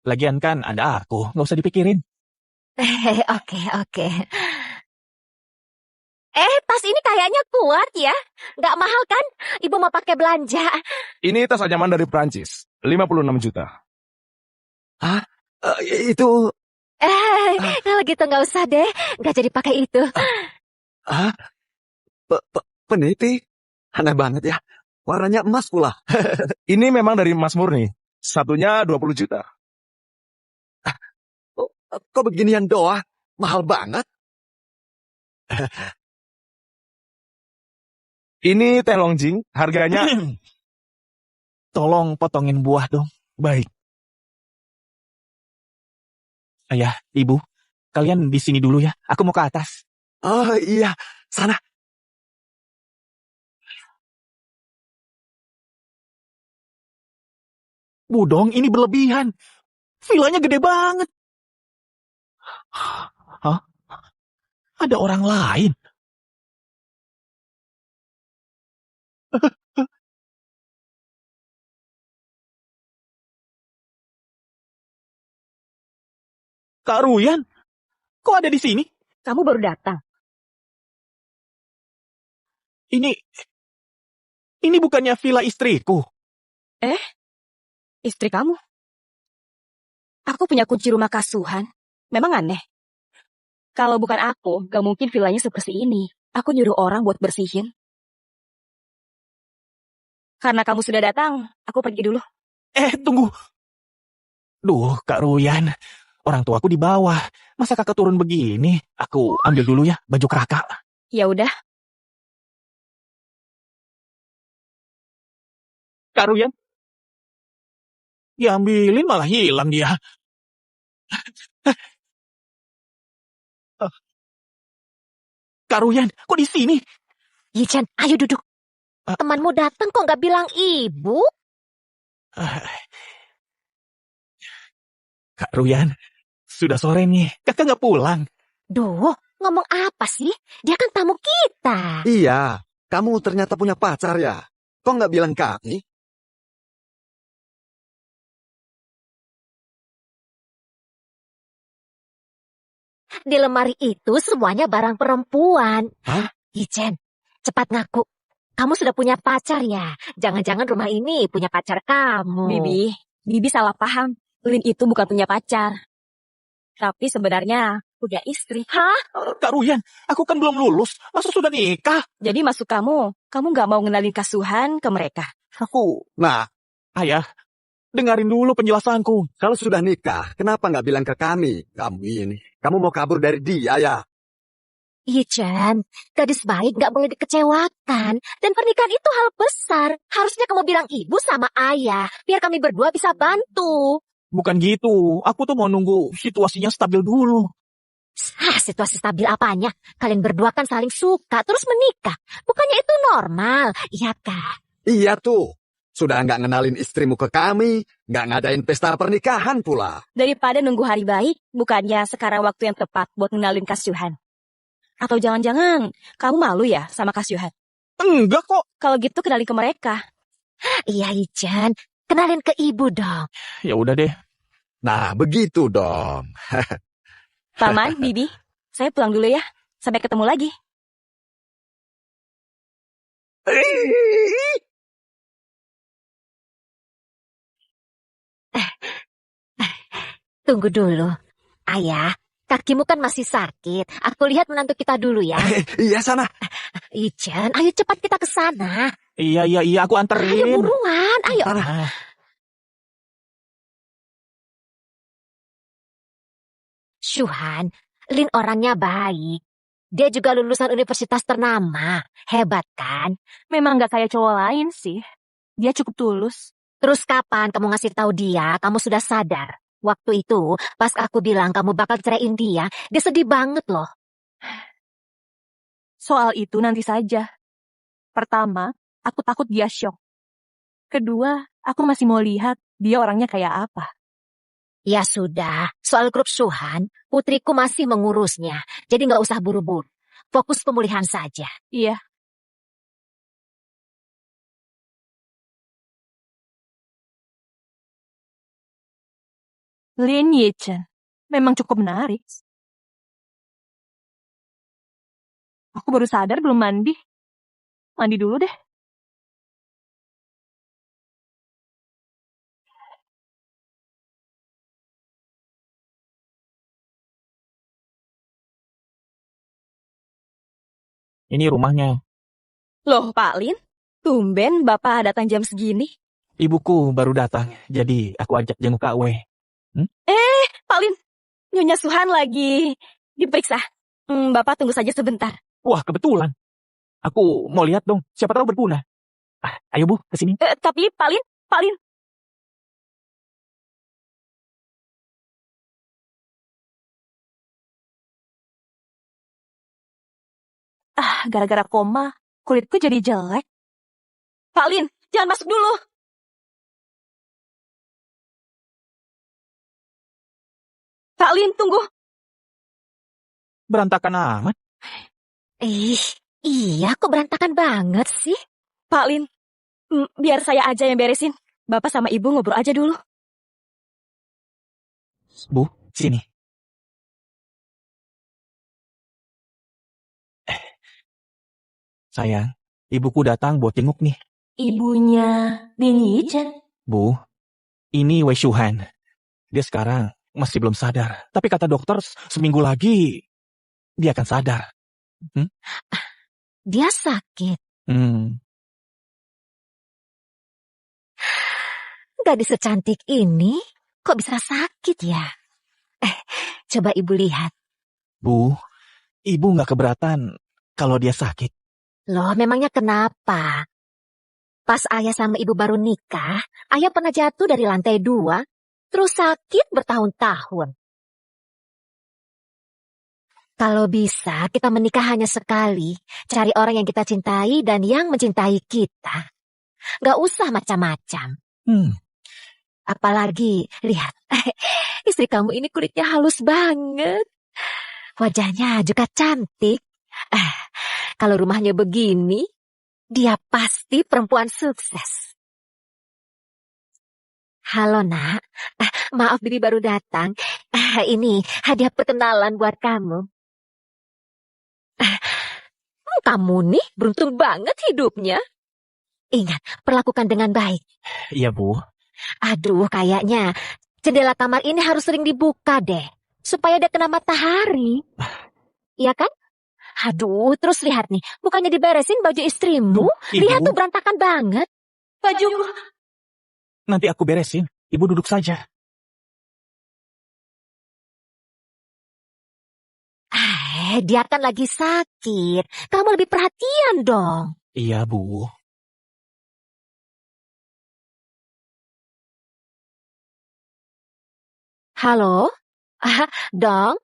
Lagian kan ada aku. Nggak usah dipikirin. Oke. Tas ini kayaknya kuat ya. Nggak mahal kan? Ibu mau pakai belanja. Ini tas anyaman dari Prancis. 56 juta. Hah? Itu... Kalau gitu nggak usah deh. Nggak jadi pakai itu. Hah? Peniti? Aneh banget ya. Warnanya emas pula. Ini memang dari emas murni. Satunya 20 juta. Kok beginian doang? Mahal banget. Ini teh longjing. Harganya... Tolong potongin buah dong. Baik. Ayah, ibu, kalian di sini dulu ya. Aku mau ke atas. Oh iya, sana. Budong, ini berlebihan. Vilanya gede banget. Hah? Ada orang lain? Kak Ruyan, kok ada di sini? Kamu baru datang. Ini bukannya villa istriku. Istri kamu? Aku punya kunci rumah kasuhan. Memang aneh. Kalau bukan aku, gak mungkin villanya seperti ini. Aku nyuruh orang buat bersihin. Karena kamu sudah datang, aku pergi dulu. Tunggu. Duh, Kak Ruyan. Orang tuaku di bawah. Masa kakak turun begini? Aku ambil dulu ya baju kakak. Ya udah. Kak Ruyan? Diambilin malah hilang dia. Kak Ruyan, kok di sini? Yichan, ayo duduk. Temanmu datang kok nggak bilang ibu? Ah, Kak Ruyan, sudah sore nih. Kakak nggak pulang. Duh, ngomong apa sih? Dia kan tamu kita. Iya, kamu ternyata punya pacar ya? Kok nggak bilang kami? Di lemari itu semuanya barang perempuan. Hah? Ijen, cepat ngaku. Kamu sudah punya pacar ya? Jangan-jangan rumah ini punya pacar kamu. Bibi salah paham. Lin itu bukan punya pacar. Tapi sebenarnya punya istri. Hah? Kak Ruyan, aku kan belum lulus. Masa sudah nikah? Jadi maksud kamu nggak mau ngenalin Kasuhan ke mereka? Nah, Ayah, dengarin dulu penjelasanku. kalau sudah nikah, kenapa nggak bilang ke kami? Kamu mau kabur dari dia ya? Ijen, gadis baik gak boleh dikecewakan. Dan pernikahan itu hal besar. Harusnya kamu bilang ibu sama ayah. Biar kami berdua bisa bantu. Bukan gitu. Aku tuh mau nunggu situasinya stabil dulu. Situasi stabil apanya? Kalian berdua kan saling suka, terus menikah. Bukannya itu normal, iya kah? Iya tuh. Sudah nggak ngenalin istrimu ke kami, nggak ngadain pesta pernikahan pula. Daripada nunggu hari baik, bukannya sekarang waktu yang tepat buat ngenalin Kasuhan? Atau jangan-jangan kamu malu ya sama Kasuhan? Enggak kok. Kalau gitu kenalin ke mereka. Iya Ijen, kenalin ke ibu dong. Ya udah deh. Nah, begitu dong. Paman, Bibi, saya pulang dulu ya. Sampai ketemu lagi. Tunggu dulu. Ayah, kakimu kan masih sakit. Aku lihat menantu kita dulu ya. Iya sana. Ijen, ayo cepat kita ke sana. Iya, aku Ayo anterin. buruan, ayo. Ah, Syuhan, Lin orangnya baik. Dia juga lulusan universitas ternama. Hebat kan? Memang nggak kayak cowok lain sih. Dia cukup tulus. Terus kapan kamu ngasih tahu dia kamu sudah sadar? Waktu itu, pas aku bilang kamu bakal ceraiin dia sedih banget loh. Soal itu nanti saja. Pertama, aku takut dia shock. Kedua, aku masih mau lihat dia orangnya kayak apa. Ya sudah, soal grup Syuhan, putriku masih mengurusnya. Jadi nggak usah buru-buru. Fokus pemulihan saja. Iya. Lin Yichen memang cukup menarik. Aku baru sadar belum mandi. Mandi dulu deh. ini rumahnya. Loh, Pak Lin, tumben Bapak datang jam segini. Ibuku baru datang. Jadi aku ajak jenguk Kak W. Pak Lin, Nyonya Suhan lagi diperiksa. Bapak tunggu saja sebentar. Wah, kebetulan. Aku mau lihat dong. Siapa tahu berguna. Ayo Bu, ke sini. Tapi Pak Lin. Gara-gara koma, kulitku jadi jelek. Pak Lin, jangan masuk dulu. Pak Lin, tunggu. Berantakan amat. Iya kok berantakan banget sih? Pak Lin, biar saya aja yang beresin. Bapak sama Ibu ngobrol aja dulu. Bu, sini. Sayang, ibuku datang buat jenguk nih. Ibunya Lin Yichen. Bu, ini Wei Shuhan. Dia sekarang masih belum sadar. Tapi kata dokter, seminggu lagi dia akan sadar. Dia sakit. Gadis secantik ini kok bisa sakit ya? Coba ibu lihat. Bu, ibu nggak keberatan kalau dia sakit. Loh, memangnya kenapa? Pas ayah sama ibu baru nikah, ayah pernah jatuh dari lantai 2, terus sakit bertahun-tahun. Kalau bisa, kita menikah hanya sekali. Cari orang yang kita cintai dan yang mencintai kita. Gak usah macam-macam. Apalagi, lihat, istri kamu ini kulitnya halus banget. Wajahnya juga cantik. Kalau rumahnya begini, dia pasti perempuan sukses. Halo nak, maaf Bibi baru datang. Ini hadiah perkenalan buat kamu. Kamu nih beruntung banget hidupnya. Ingat, perlakukan dengan baik. Iya, Bu. Aduh, kayaknya jendela kamar ini harus sering dibuka deh. Supaya ada kena matahari. Iya kan? Aduh, terus lihat nih. Bukannya diberesin baju istrimu. Ibu. Lihat tuh berantakan banget. Bajuku. Nanti aku beresin. Ibu duduk saja. Dia kan lagi sakit. Kamu lebih perhatian dong. Iya, Bu. Halo? Dong?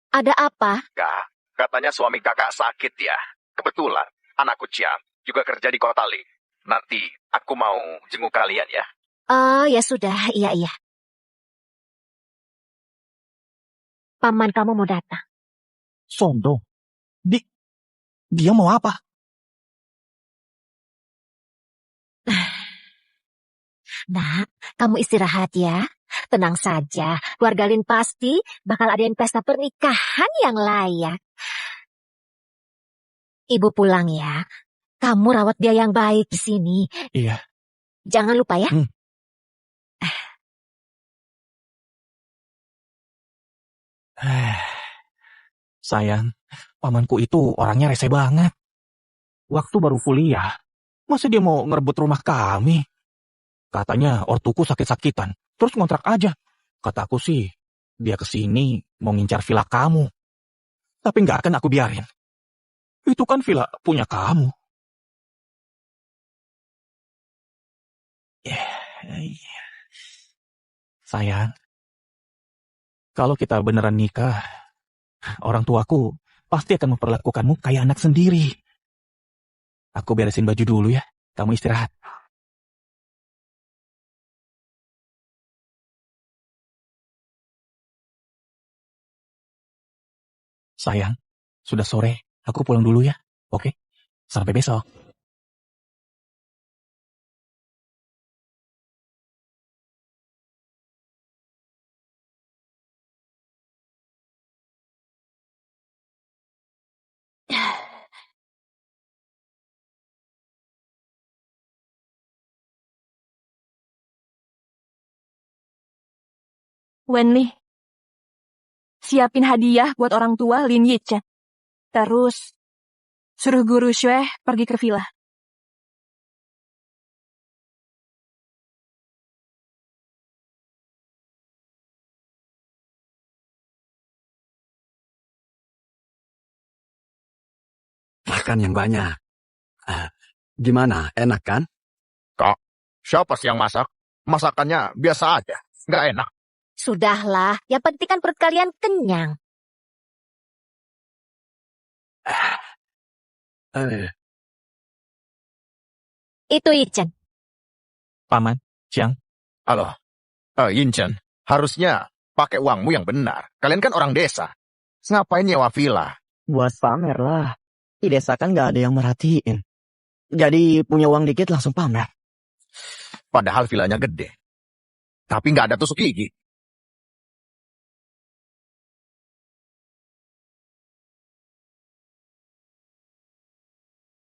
Ada apa? Kak, katanya suami kakak sakit ya. Kebetulan, anakku Ciam juga kerja di kota Li. Nanti aku mau jenguk kalian ya. Oh, ya sudah. Iya. Paman kamu mau datang. Sondo. Dia mau apa? Nak, kamu istirahat ya. Tenang saja. Keluarga Lin pasti bakal adain pesta pernikahan yang layak. Ibu pulang ya. Kamu rawat dia yang baik di sini. Iya. Jangan lupa ya. Sayang, pamanku itu orangnya rese banget. Waktu baru kuliah, masa dia mau ngerebut rumah kami? Katanya ortuku sakit-sakitan, terus ngontrak aja. Kataku sih, dia kesini mau ngincar villa kamu. Tapi nggak akan aku biarin. Itu kan villa punya kamu. Sayang, kalau kita beneran nikah, orang tuaku pasti akan memperlakukanmu kayak anak sendiri. Aku beresin baju dulu ya, kamu istirahat. Sayang, sudah sore, aku pulang dulu ya, oke? Sampai besok. Wenli, siapin hadiah buat orang tua Lin Yichen. Terus, suruh guru Shue pergi ke villa. Makan yang banyak. Gimana? Enak kan? Kak, siapa sih yang masak? Masakannya biasa aja, nggak enak. Sudahlah, yang penting kan perut kalian kenyang. Itu Ichen. Paman, Ciang. Halo, Yinchan, harusnya pakai uangmu yang benar. Kalian kan orang desa. Ngapain nyewa villa? Buat pamer lah. Di desa kan nggak ada yang merhatiin. Jadi punya uang dikit langsung pamer. Padahal villanya gede. Tapi nggak ada tusuk gigi.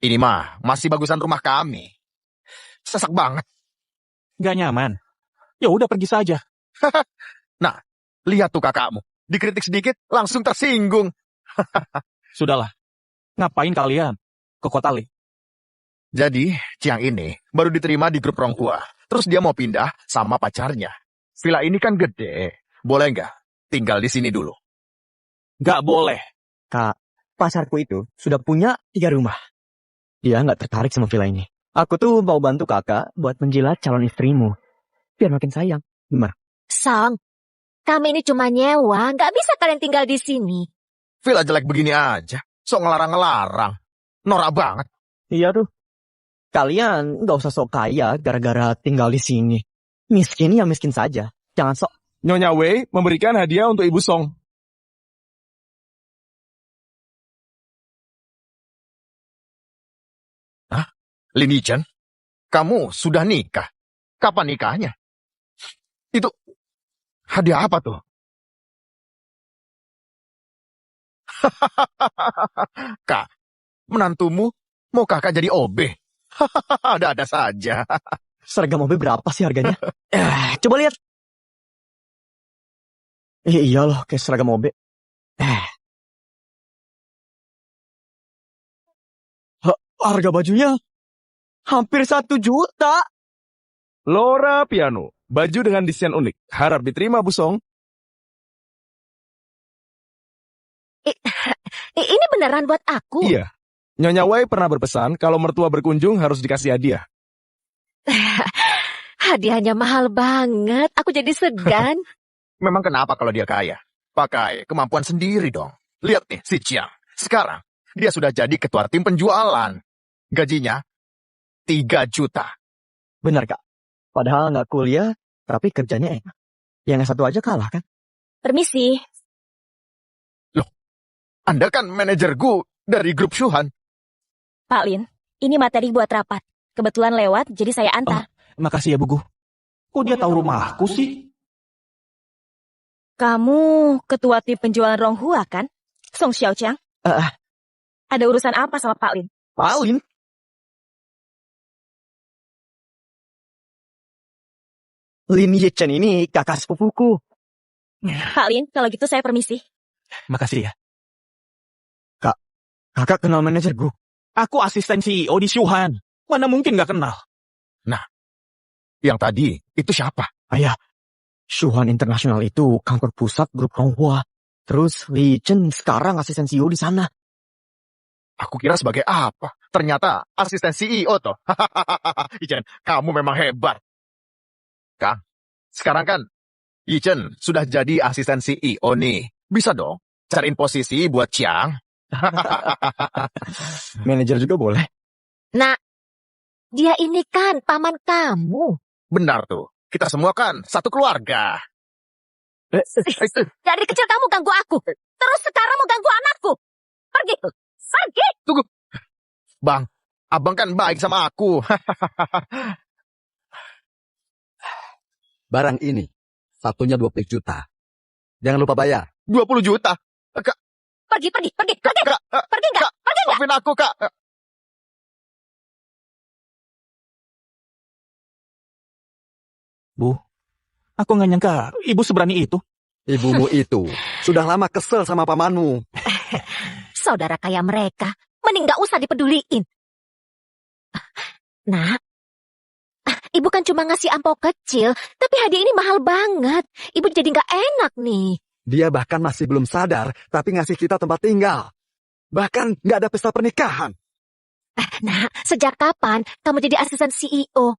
Ini mah masih bagusan rumah kami. Sesak banget. Gak nyaman. Ya udah pergi saja. Nah, lihat tuh kakakmu. Dikritik sedikit, langsung tersinggung. Sudahlah. Ngapain kalian ke kota Li? Jadi, Ciang ini baru diterima di grup orang tua. Terus dia mau pindah sama pacarnya. Villa ini kan gede. Boleh nggak tinggal di sini dulu? Gak boleh. Kak, pacarku itu sudah punya 3 rumah. Dia nggak tertarik sama villa ini. Aku tuh mau bantu kakak buat menjilat calon istrimu. Biar makin sayang. Gimana? Song, kami ini cuma nyewa, nggak bisa kalian tinggal di sini. Villa jelek begini aja. Sok ngelarang-ngelarang. Norak banget. Iya tuh. Kalian nggak usah sok kaya gara-gara tinggal di sini. Miskin ya miskin saja. Jangan sok. Nyonya Wei memberikan hadiah untuk Ibu Song. Hah? Lin Yichen, kamu sudah nikah? Kapan nikahnya? Itu hadiah apa tuh? Kak, menantumu mau kakak jadi OB? Ada-ada saja. Seragam OB berapa sih harganya? Coba lihat. Iya loh, kayak seragam OB. Harga bajunya hampir 1 juta. Laura Piano, baju dengan desain unik. Harap diterima, Bu Song. Ini beneran buat aku. Iya. Nyonya Wei pernah berpesan kalau mertua berkunjung harus dikasih hadiah. Hadiahnya mahal banget. Aku jadi segan. Memang kenapa kalau dia kaya? Pakai kemampuan sendiri dong. Lihat nih, si Chiang. Sekarang, dia sudah jadi ketua tim penjualan. Gajinya 3 juta. Benar, Kak. Padahal nggak kuliah, tapi kerjanya enak. Yang satu aja kalah, kan? Permisi. Anda kan manajerku dari grup Shuhan. Pak Lin, ini materi buat rapat. Kebetulan lewat, jadi saya antar. Makasih ya, Bu Gu. Kok dia tahu rumahku sih? Kamu ketua tim penjualan Ronghua, kan? Song Xiaoqiang. Ada urusan apa sama Pak Lin? Paling. Lin Yichen ini kakak sepupuku. Pak Lin, kalau gitu saya permisi. Makasih ya. Kakak kenal manajerku. Aku asisten CEO di Shuhan. Mana mungkin gak kenal? Yang tadi, itu siapa? Ayah, Shuhan International itu kantor pusat grup Ronghua. Terus Li Yichen sekarang asisten CEO di sana. Aku kira sebagai apa? Ternyata asisten CEO toh. Yichen, kamu memang hebat. Kang, sekarang kan Yichen sudah jadi asisten CEO nih. Bisa dong cariin posisi buat Chiang. Manajer juga boleh. Nah, dia ini kan paman kamu. Benar tuh. Kita semua kan satu keluarga. Dari kecil kamu ganggu aku. Terus sekarang mau ganggu anakku. Pergi. Pergi. Tunggu. Bang, abang kan baik sama aku. Barang ini, satunya 20 juta. Jangan lupa bayar. 20 juta. Kak, Pergi. Kak, Pergi nggak? Pergi nggak? maafin aku, Kak. Bu, aku gak nyangka ibu seberani itu. Ibumu itu sudah lama kesel sama pamanmu. Saudara kaya mereka. Mending gak usah dipeduliin. Nah, ibu kan cuma ngasih amplop kecil. Tapi hadiah ini mahal banget. Ibu jadi gak enak nih. Dia bahkan masih belum sadar, tapi ngasih kita tempat tinggal. Bahkan nggak ada pesta pernikahan. Nah, sejak kapan kamu jadi asisten CEO?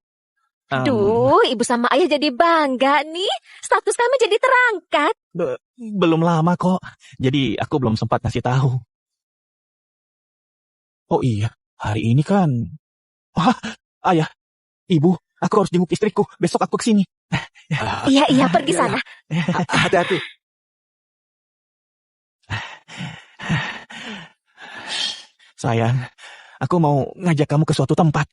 Duh, ibu sama ayah jadi bangga nih. Status kami jadi terangkat. Belum lama kok. Jadi aku belum sempat ngasih tahu. Oh iya, hari ini kan... Ayah, ibu, aku harus jenguk istriku. Besok aku kesini. Iya, pergi sana. Hati-hati. Sayang, aku mau ngajak kamu ke suatu tempat.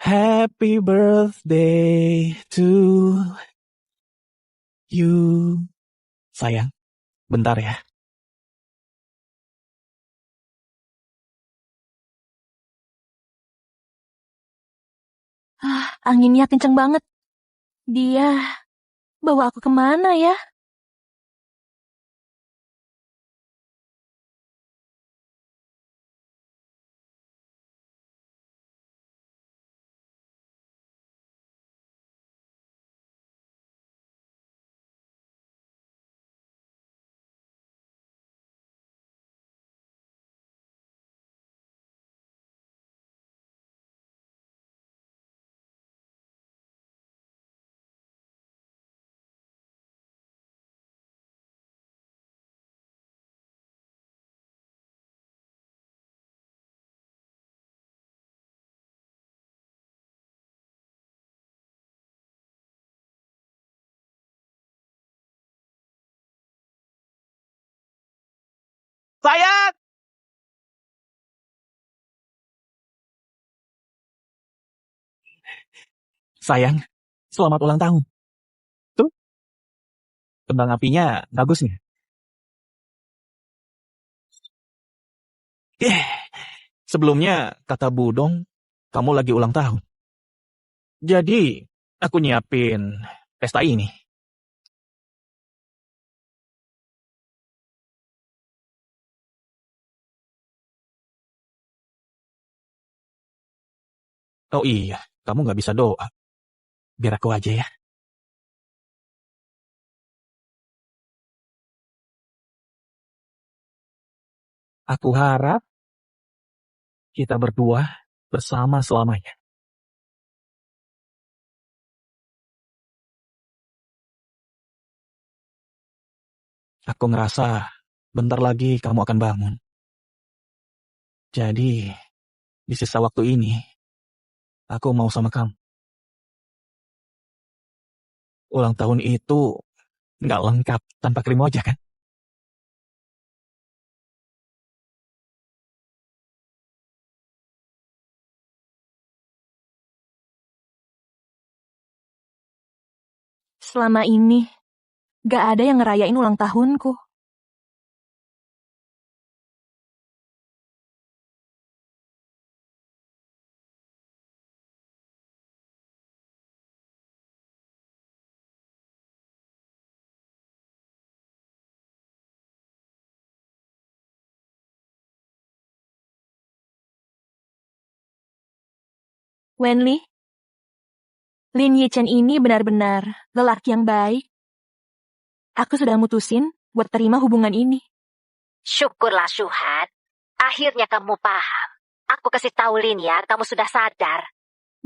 Happy birthday to you. Sayang, bentar ya. Anginnya kenceng banget. Dia bawa aku kemana ya? Sayang! Sayang, selamat ulang tahun. Tuh, kembang apinya bagus nih. Sebelumnya, kata Budong, kamu lagi ulang tahun. Jadi, aku nyiapin pesta ini. Oh iya, kamu nggak bisa doa. Biar aku aja ya. Aku harap kita berdua bersama selamanya. Aku ngerasa bentar lagi kamu akan bangun. Jadi, di sisa waktu ini, aku mau sama kamu. Ulang tahun itu nggak lengkap tanpa krim wajah kan? Selama ini, gak ada yang ngerayain ulang tahunku. Wenli, Lin Yichen ini benar-benar lelaki yang baik. Aku sudah mutusin buat terima hubungan ini. Syukurlah, Syuhan. Akhirnya kamu paham. Aku kasih tahu Lin ya, kamu sudah sadar.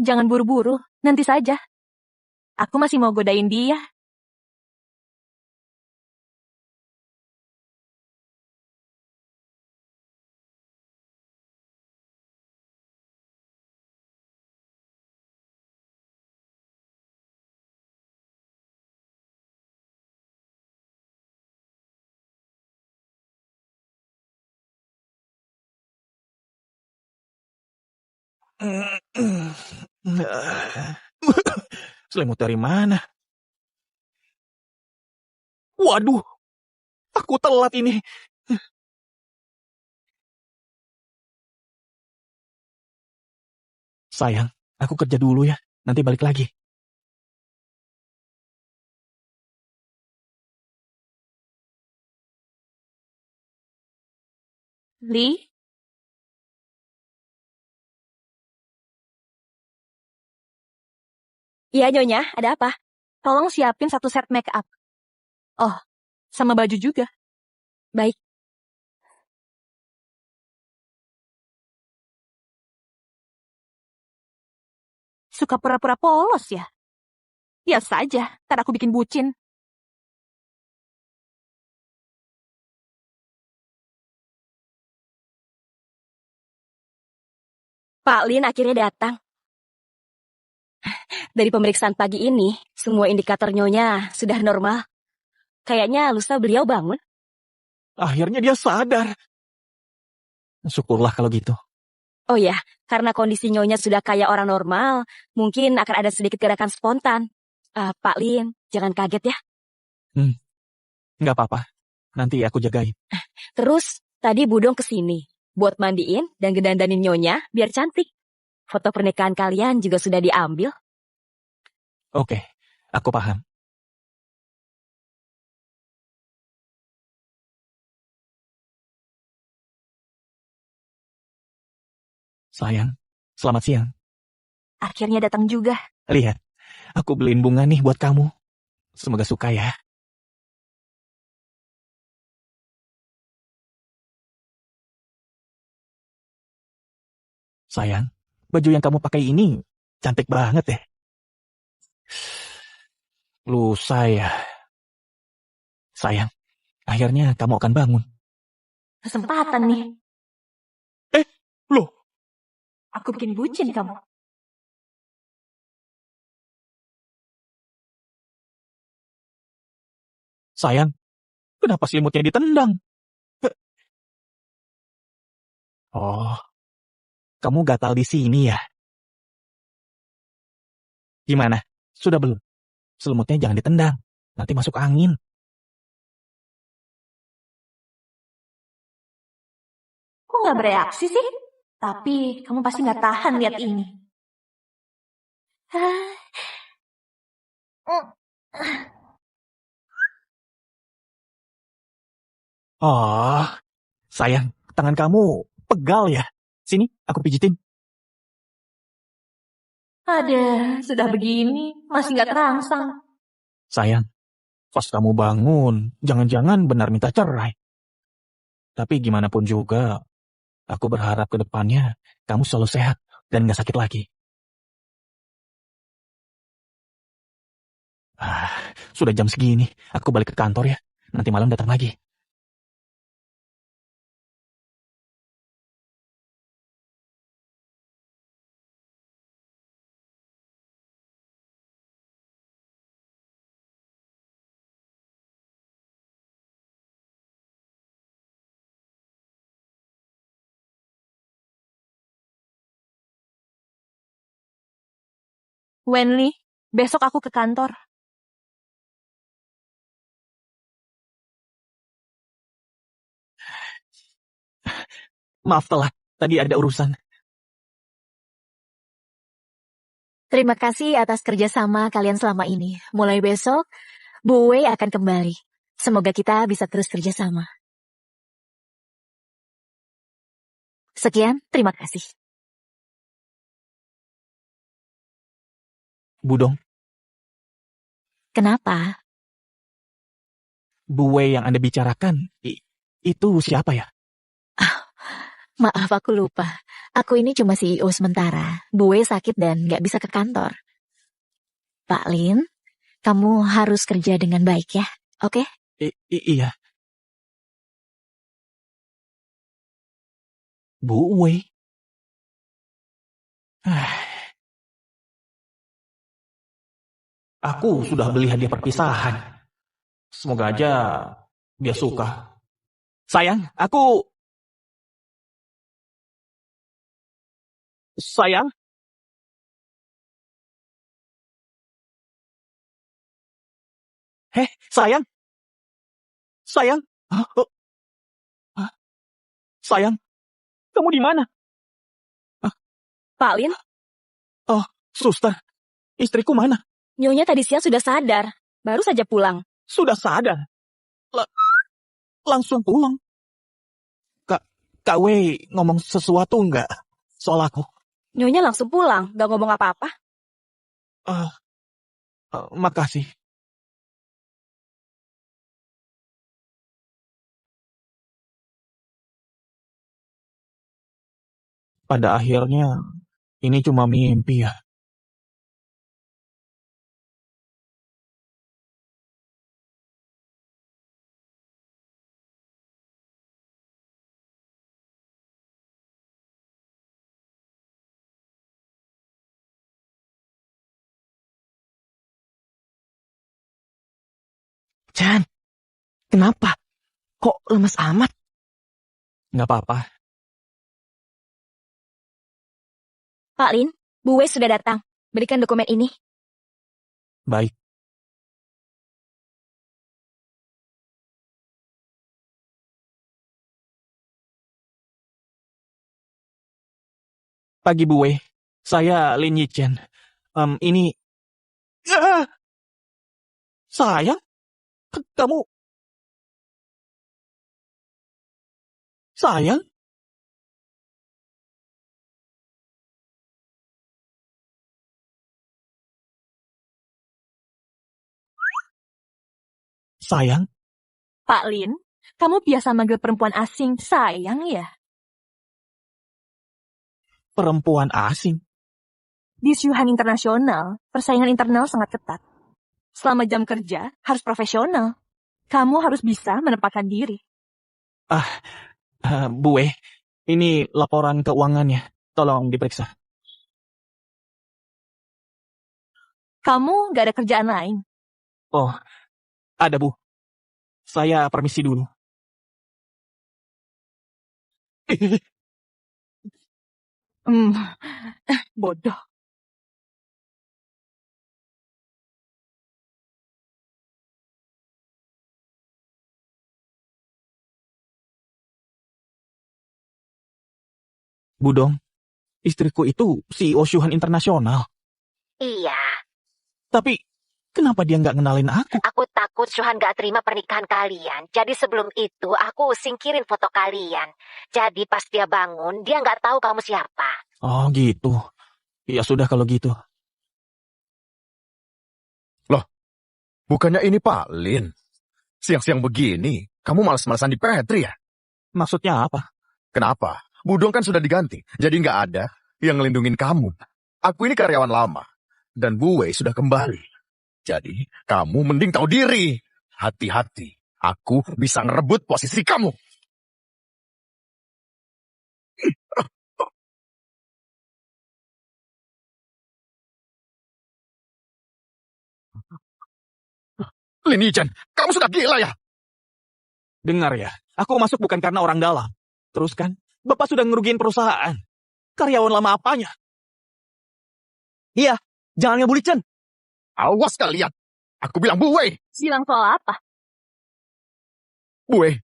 Jangan buru-buru, nanti saja. Aku masih mau godain dia. Selimut dari mana? Waduh, aku telat ini. Sayang, aku kerja dulu ya. Nanti balik lagi. Li, Iya, Nyonya, ada apa? tolong siapin 1 set make up. Oh, sama baju juga. Baik. Suka pura-pura polos ya? Biasa aja, ntar aku bikin bucin. Pak Lin akhirnya datang. Dari pemeriksaan pagi ini, semua indikator Nyonya sudah normal. Kayaknya lusa beliau bangun. Akhirnya dia sadar. Syukurlah kalau gitu. Oh ya, karena kondisi Nyonya sudah kayak orang normal, mungkin akan ada sedikit gerakan spontan. Pak Lin, jangan kaget ya. Nggak apa-apa. Nanti aku jagain. Terus, tadi Budong kesini buat mandiin dan gedandanin Nyonya biar cantik. Foto pernikahan kalian juga sudah diambil. Oke, aku paham. Sayang, selamat siang. Akhirnya datang juga. Lihat, aku beliin bunga nih buat kamu. Semoga suka ya. Sayang, baju yang kamu pakai ini cantik banget deh. Lusa ya. Sayang, akhirnya kamu akan bangun. Kesempatan nih. Loh, Aku bikin bucin kamu. sayang, kenapa selimutnya ditendang? Oh, kamu gatal di sini ya? Gimana? Sudah belum? Selimutnya jangan ditendang. Nanti masuk angin. Kok nggak bereaksi sih? Tapi kamu pasti nggak tahan lihat ini. Oh, sayang, tangan kamu pegal ya. Sini, aku pijitin. Ada, sudah begini, masih nggak terangsang. Sayang, pas kamu bangun, jangan-jangan benar minta cerai. Tapi gimana pun juga, aku berharap ke depannya kamu selalu sehat dan gak sakit lagi. Sudah jam segini, aku balik ke kantor ya. Nanti malam datang lagi. Wenli, besok aku ke kantor. Maaf telat, tadi ada urusan. Terima kasih atas kerjasama kalian selama ini. Mulai besok, Bu Wei akan kembali. Semoga kita bisa terus kerjasama. Sekian, terima kasih. Budong, Kenapa? Bu Wei yang Anda bicarakan, itu siapa ya? Maaf, aku lupa. Aku ini cuma CEO sementara. Bu Wei sakit dan nggak bisa ke kantor. Pak Lin, kamu harus kerja dengan baik ya, oke? Iya. Bu Wei. Aku sudah beli hadiah perpisahan. Semoga aja dia suka. Sayang, Sayang? Sayang? Sayang? Hah? Oh, hah? Sayang, kamu di mana? Pak Lin, Oh, suster, istriku mana? Nyonya tadi siang sudah sadar. Baru saja pulang. Sudah sadar. Langsung pulang. Kak Wei ngomong sesuatu nggak soal aku? Nyonya langsung pulang, gak ngomong apa-apa. Makasih. Pada akhirnya, ini cuma mimpi ya. Chan, kenapa? Kok lemes amat? Nggak apa-apa. Pak Lin, Bu Wei sudah datang. Berikan dokumen ini. Baik. Pagi Bu Wei, saya Lin Yichen. Ini... Ah! Sayang? Kamu... Sayang? Sayang? Pak Lin, kamu biasa manggil perempuan asing sayang ya? Perempuan asing? Di Syuhan Internasional, persaingan internal sangat ketat. Selama jam kerja, harus profesional. Kamu harus bisa menempatkan diri. Bu Wei, ini laporan keuangannya. Tolong diperiksa. Kamu gak ada kerjaan lain. Oh, ada Bu. Saya permisi dulu. Bodoh. Budong, istriku itu CEO Shuhan Internasional. Iya, Tapi kenapa dia nggak ngenalin aku? aku takut Shuhan gak terima pernikahan kalian. Jadi sebelum itu aku singkirin foto kalian. Jadi pas dia bangun, dia gak tahu kamu siapa. Oh gitu. Ya sudah kalau gitu. Bukannya ini Pak Lin. Siang-siang begini, kamu malas-malasan di Petri ya? Maksudnya apa? Kenapa? Budong kan sudah diganti, jadi nggak ada yang ngelindungin kamu. Aku ini karyawan lama, dan Bu Wei sudah kembali. Jadi, kamu mending tahu diri. Hati-hati, aku bisa ngerebut posisi kamu. Lin Yichan, kamu sudah gila ya? Dengar ya, aku masuk bukan karena orang dalam. Terus kan, Bapak sudah ngerugiin perusahaan. Karyawan lama apanya? Iya, jangan ngebully Chen. Awas kalian. Aku bilang Bu Wei. Bilang soal apa? Bu Wei,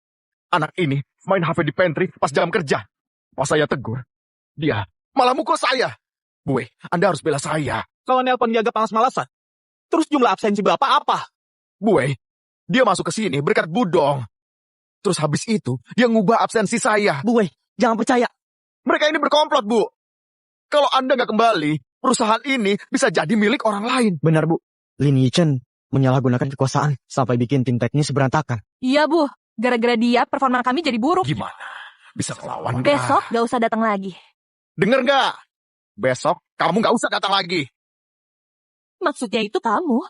anak ini main HP di pantry pas jam kerja. Pas saya tegur, dia malah mukul saya. Bu Wei, Anda harus bela saya. Kalau nelpon jaga panas-malasan, terus jumlah absensi Bapak apa? Bu Wei, dia masuk ke sini berkat Budong. Terus habis itu, dia ngubah absensi saya. Bu Wei, jangan percaya. Mereka ini berkomplot, Bu. Kalau Anda nggak kembali, perusahaan ini bisa jadi milik orang lain. Benar, Bu. Lin Yichen menyalahgunakan kekuasaan sampai bikin tim teknis berantakan. Iya, Bu. Gara-gara dia, performa kami jadi buruk. Gimana? Bisa melawan nggak? Besok gak usah datang lagi. Dengar nggak? Besok kamu nggak usah datang lagi. Maksudnya itu kamu.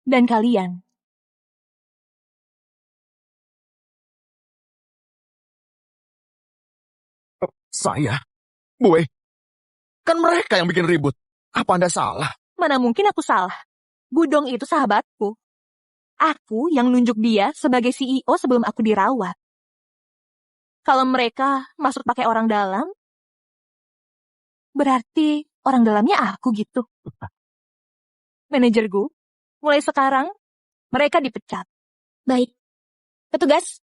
Dan kalian. Saya? Bu Wei, kan mereka yang bikin ribut. Apa Anda salah? Mana mungkin aku salah. Budong itu sahabatku. Aku yang nunjuk dia sebagai CEO sebelum aku dirawat. Kalau mereka masuk pakai orang dalam, berarti orang dalamnya aku gitu. Manajerku, mulai sekarang mereka dipecat. Baik. Petugas,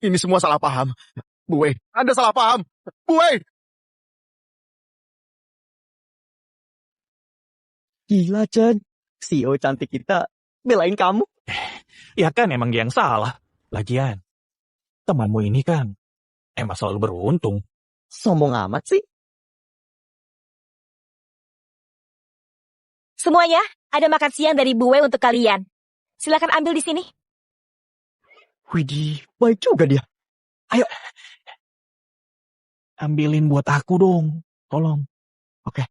Ini semua salah paham. Bu Wei, Anda salah paham. Bu Wei! Gila, Chen. CEO cantik kita belain kamu. Ya kan emang dia yang salah. Lagian, temanmu ini kan emang selalu beruntung. Sombong amat sih. Semuanya, ada makan siang dari Bu Wei untuk kalian. Silakan ambil di sini. Widih, baik juga dia. Ayo. Ambilin buat aku dong. Tolong. Oke.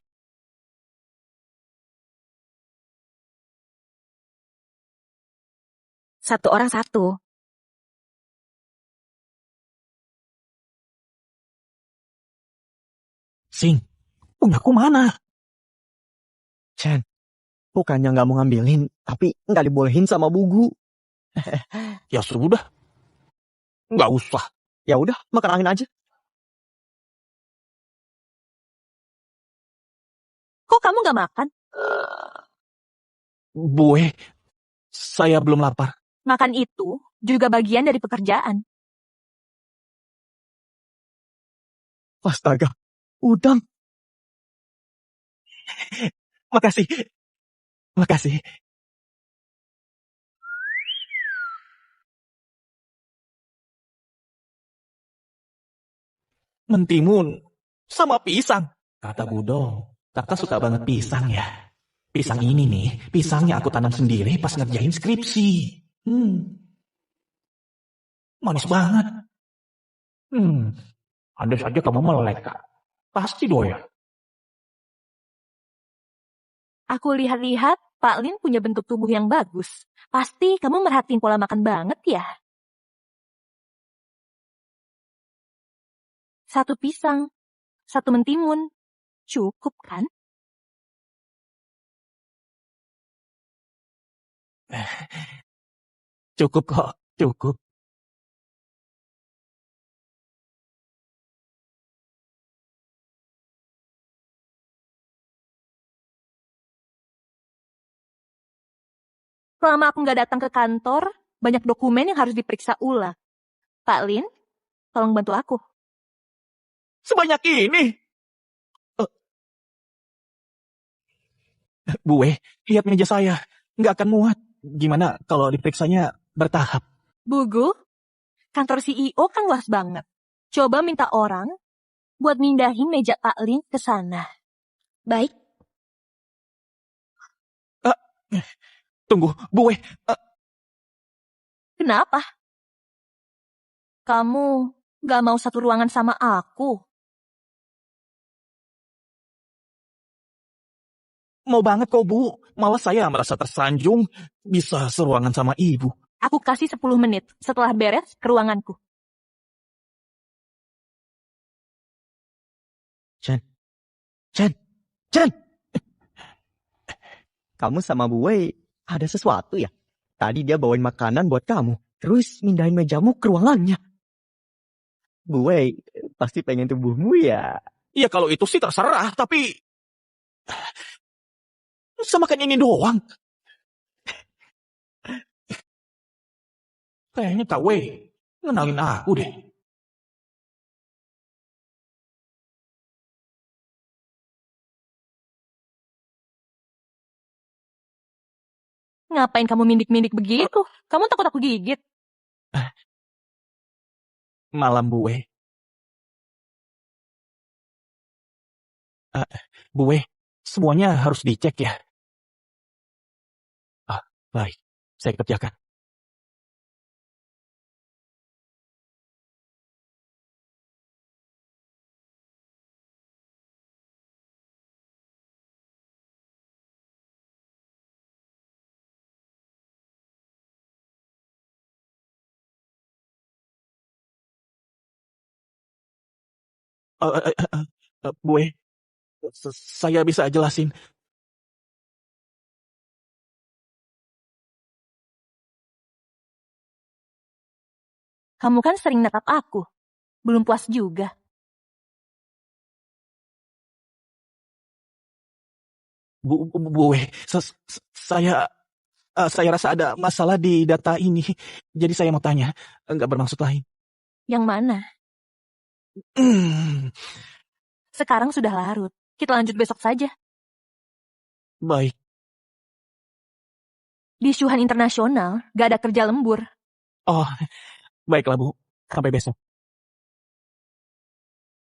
Satu orang satu. Sing, punyaku mana? Chen, bukannya nggak mau ngambilin, tapi nggak dibolehin sama bugu. Ya sudah. Nggak usah. Ya udah, makan angin aja. Kok kamu gak makan? Bu, saya belum lapar. Makan itu juga bagian dari pekerjaan. Astaga, udang. Makasih. Makasih. Mentimun sama pisang. Kata Budong, kakak suka banget pisang ya. Pisang ini nih, pisangnya aku tanam sendiri pas ngerjain skripsi. Manis banget. Andai saja kamu melek, Kak. Pasti doyan. Aku lihat-lihat, Pak Lin punya bentuk tubuh yang bagus. Pasti kamu merhatiin pola makan banget ya? Satu pisang, satu mentimun. Cukup kan? Cukup kok, cukup. Selama aku nggak datang ke kantor, banyak dokumen yang harus diperiksa ulang. Pak Lin, tolong bantu aku. Sebanyak ini. Bu Wei, lihat meja saya. Nggak akan muat. Gimana kalau diperiksanya bertahap? Bugu, kantor CEO kan luas banget. Coba minta orang buat mindahin meja Pak Lin ke sana. Baik, Tunggu, Bu Wei. Kenapa? Kamu nggak mau satu ruangan sama aku? Mau banget kok, Bu. Malah saya merasa tersanjung bisa seruangan sama Ibu. Aku kasih 10 menit setelah beres ke ruanganku. Chen, kamu sama Bu Wei ada sesuatu ya? Tadi dia bawain makanan buat kamu, terus mindahin mejamu ke ruangannya. Bu Wei pasti pengen tubuhmu ya. Ya kalau itu sih terserah, tapi... Semakan ini doang. Kayaknya Kak Wei ngenalin aku deh. Ngapain kamu mindik-mindik begitu? Kamu takut aku gigit? Malam, Bu Wei. Bu Wei, semuanya harus dicek ya. Baik, saya kerjakan. Bu Wei, saya bisa jelasin. Kamu kan sering natap aku. Belum puas juga. Bu Wei, saya rasa ada masalah di data ini. Jadi saya mau tanya, nggak bermaksud lain. Yang mana? Sekarang sudah larut. Kita lanjut besok saja. Baik, Di Shuhan Internasional, gak ada kerja lembur. oh, baiklah Bu. Sampai besok.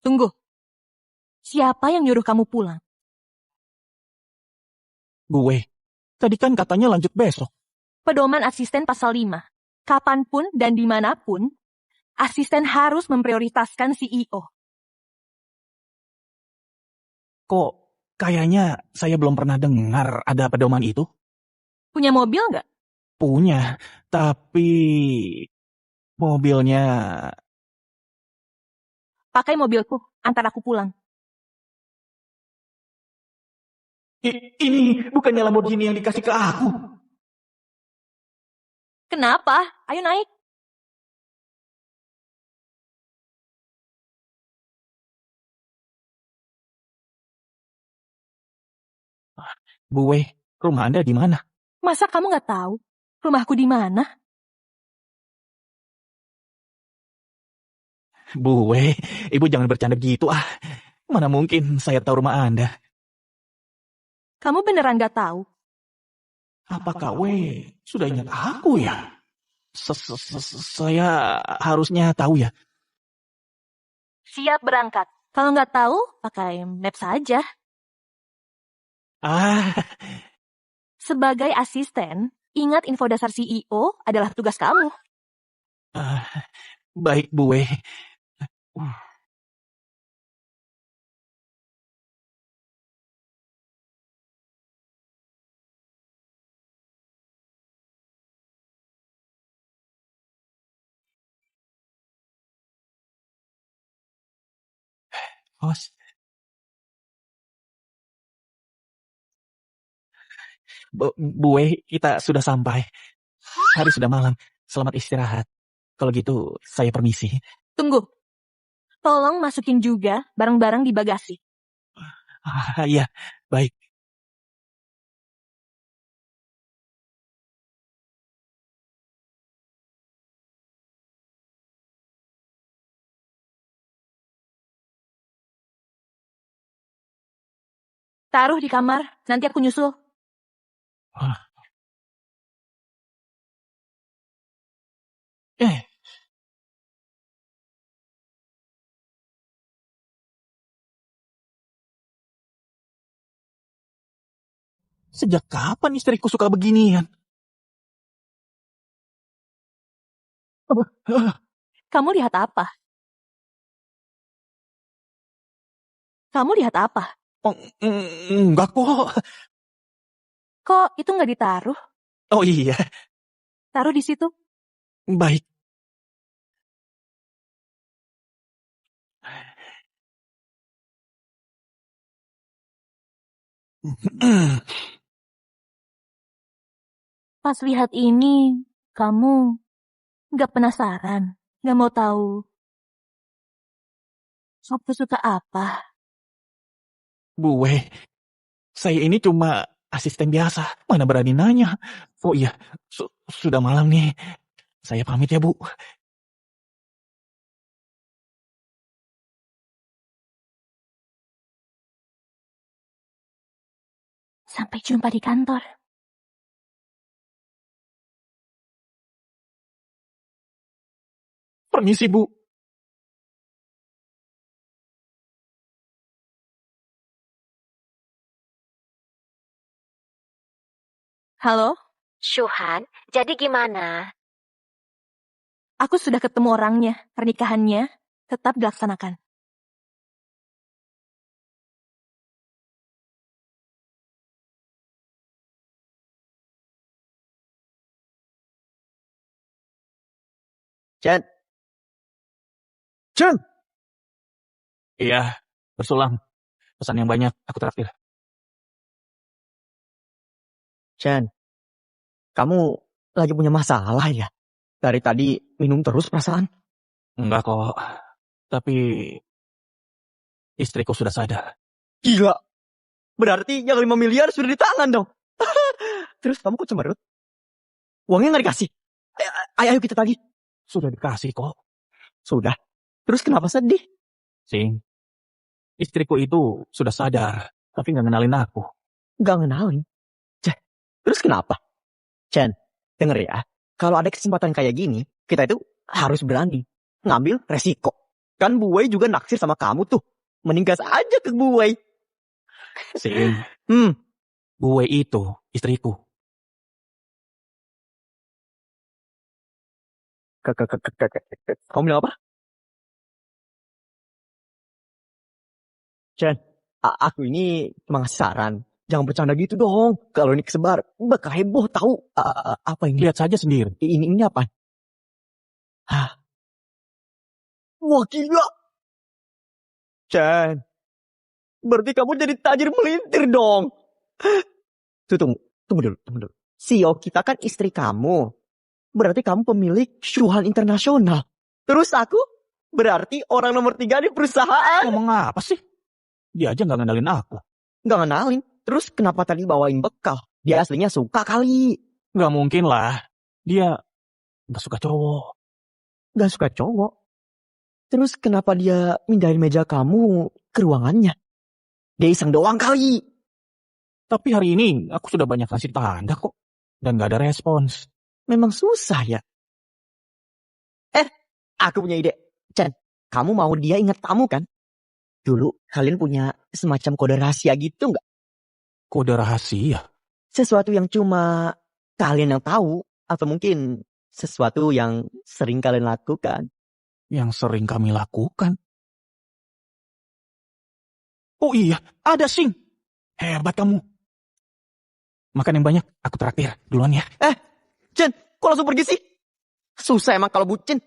Tunggu. Siapa yang nyuruh kamu pulang? Bu Wei, tadi kan katanya lanjut besok. Pedoman asisten pasal 5. Kapanpun dan dimanapun, asisten harus memprioritaskan CEO. Kok kayaknya saya belum pernah dengar ada pedoman itu? Punya mobil nggak? Punya, tapi mobilnya... Pakai mobilku, antar aku pulang. Ini bukannya Lamborghini yang dikasih ke aku. Kenapa? Ayo naik. Bu Wei, rumah Anda di mana? Masa kamu nggak tahu? Rumahku di mana? Bu Wei, Ibu jangan bercanda gitu ah. Mana mungkin saya tahu rumah Anda. Kamu beneran nggak tahu? Apa Kak Wei sudah ingat aku ya? Saya harusnya tahu ya. Siap berangkat. Kalau nggak tahu, pakai map saja. Sebagai asisten, ingat info dasar CEO adalah tugas kamu. Baik, Bu Wei. Bos. Bu Wei, kita sudah sampai. Hari sudah malam. Selamat istirahat. Kalau gitu, saya permisi. Tunggu. Tolong masukin juga barang-barang di bagasi. Iya, baik. Taruh di kamar, nanti aku nyusul. Eh, sejak kapan istriku suka beginian? Kamu lihat apa? Kamu lihat apa? Oh, enggak kok. Kok itu nggak ditaruh? Oh iya, Taruh di situ. baik. Pas lihat ini, kamu nggak penasaran? Nggak mau tahu? Aku suka apa? Buwe, saya ini cuma asisten biasa. Mana berani nanya. Oh iya, sudah malam nih. Saya pamit ya, Bu. Sampai jumpa di kantor. Permisi, Bu. Halo, Shuhan, jadi gimana? aku sudah ketemu orangnya. Pernikahannya tetap dilaksanakan. Chen. Chen. Iya, bersulam. Pesan yang banyak, aku traktir. Chen, kamu lagi punya masalah ya? Dari tadi minum terus perasaan. Enggak kok. Tapi istriku sudah sadar. Gila. Berarti yang 5 miliar sudah di tangan dong. Terus kamu kok cemberut? Uangnya nggak dikasih. Ayo kita tagih. Sudah dikasih kok. Sudah. Terus kenapa sedih? Sing, istriku itu sudah sadar, tapi nggak ngenalin aku. Nggak ngenalin. Terus kenapa? Chen, denger ya. Kalau ada kesempatan kayak gini, kita itu harus berani. Ngambil resiko. Kan Buwei juga naksir sama kamu tuh. Mending gas aja ke Buwei. Sing, Hmm, Buwe itu istriku. kamu bilang apa? Chen, aku ini cuma ngasih saran. Jangan bercanda gitu dong. Kalau ini kesebar, bakal heboh tahu. Apa ini? Lihat saja sendiri. Ini apa? Hah? Wah gila. Chen, berarti kamu jadi tajir melintir dong. Tunggu dulu. CEO kita kan istri kamu. Berarti kamu pemilik Shuhan Internasional. Terus aku berarti orang nomor 3 di perusahaan. Ngomong apa sih? Dia aja nggak ngenalin aku. Nggak ngenalin. Terus kenapa tadi bawain bekal? Dia aslinya suka kali. Nggak mungkin lah. Dia nggak suka cowok. Nggak suka cowok. Terus kenapa dia mindahin meja kamu ke ruangannya? Dia iseng doang kali. Tapi hari ini aku sudah banyak kasih tanda kok. Dan nggak ada respons. Memang susah ya. Aku punya ide. Chen, kamu mau dia ingat kamu kan? Dulu kalian punya semacam kode rahasia gitu nggak? Kode rahasia. Sesuatu yang cuma kalian yang tahu. Atau mungkin sesuatu yang sering kalian lakukan. Yang sering kami lakukan. Oh iya, ada Sing. Hebat kamu. Makan yang banyak, aku traktir. Duluan ya. Chen, kok langsung pergi sih? Susah emang kalau bucin.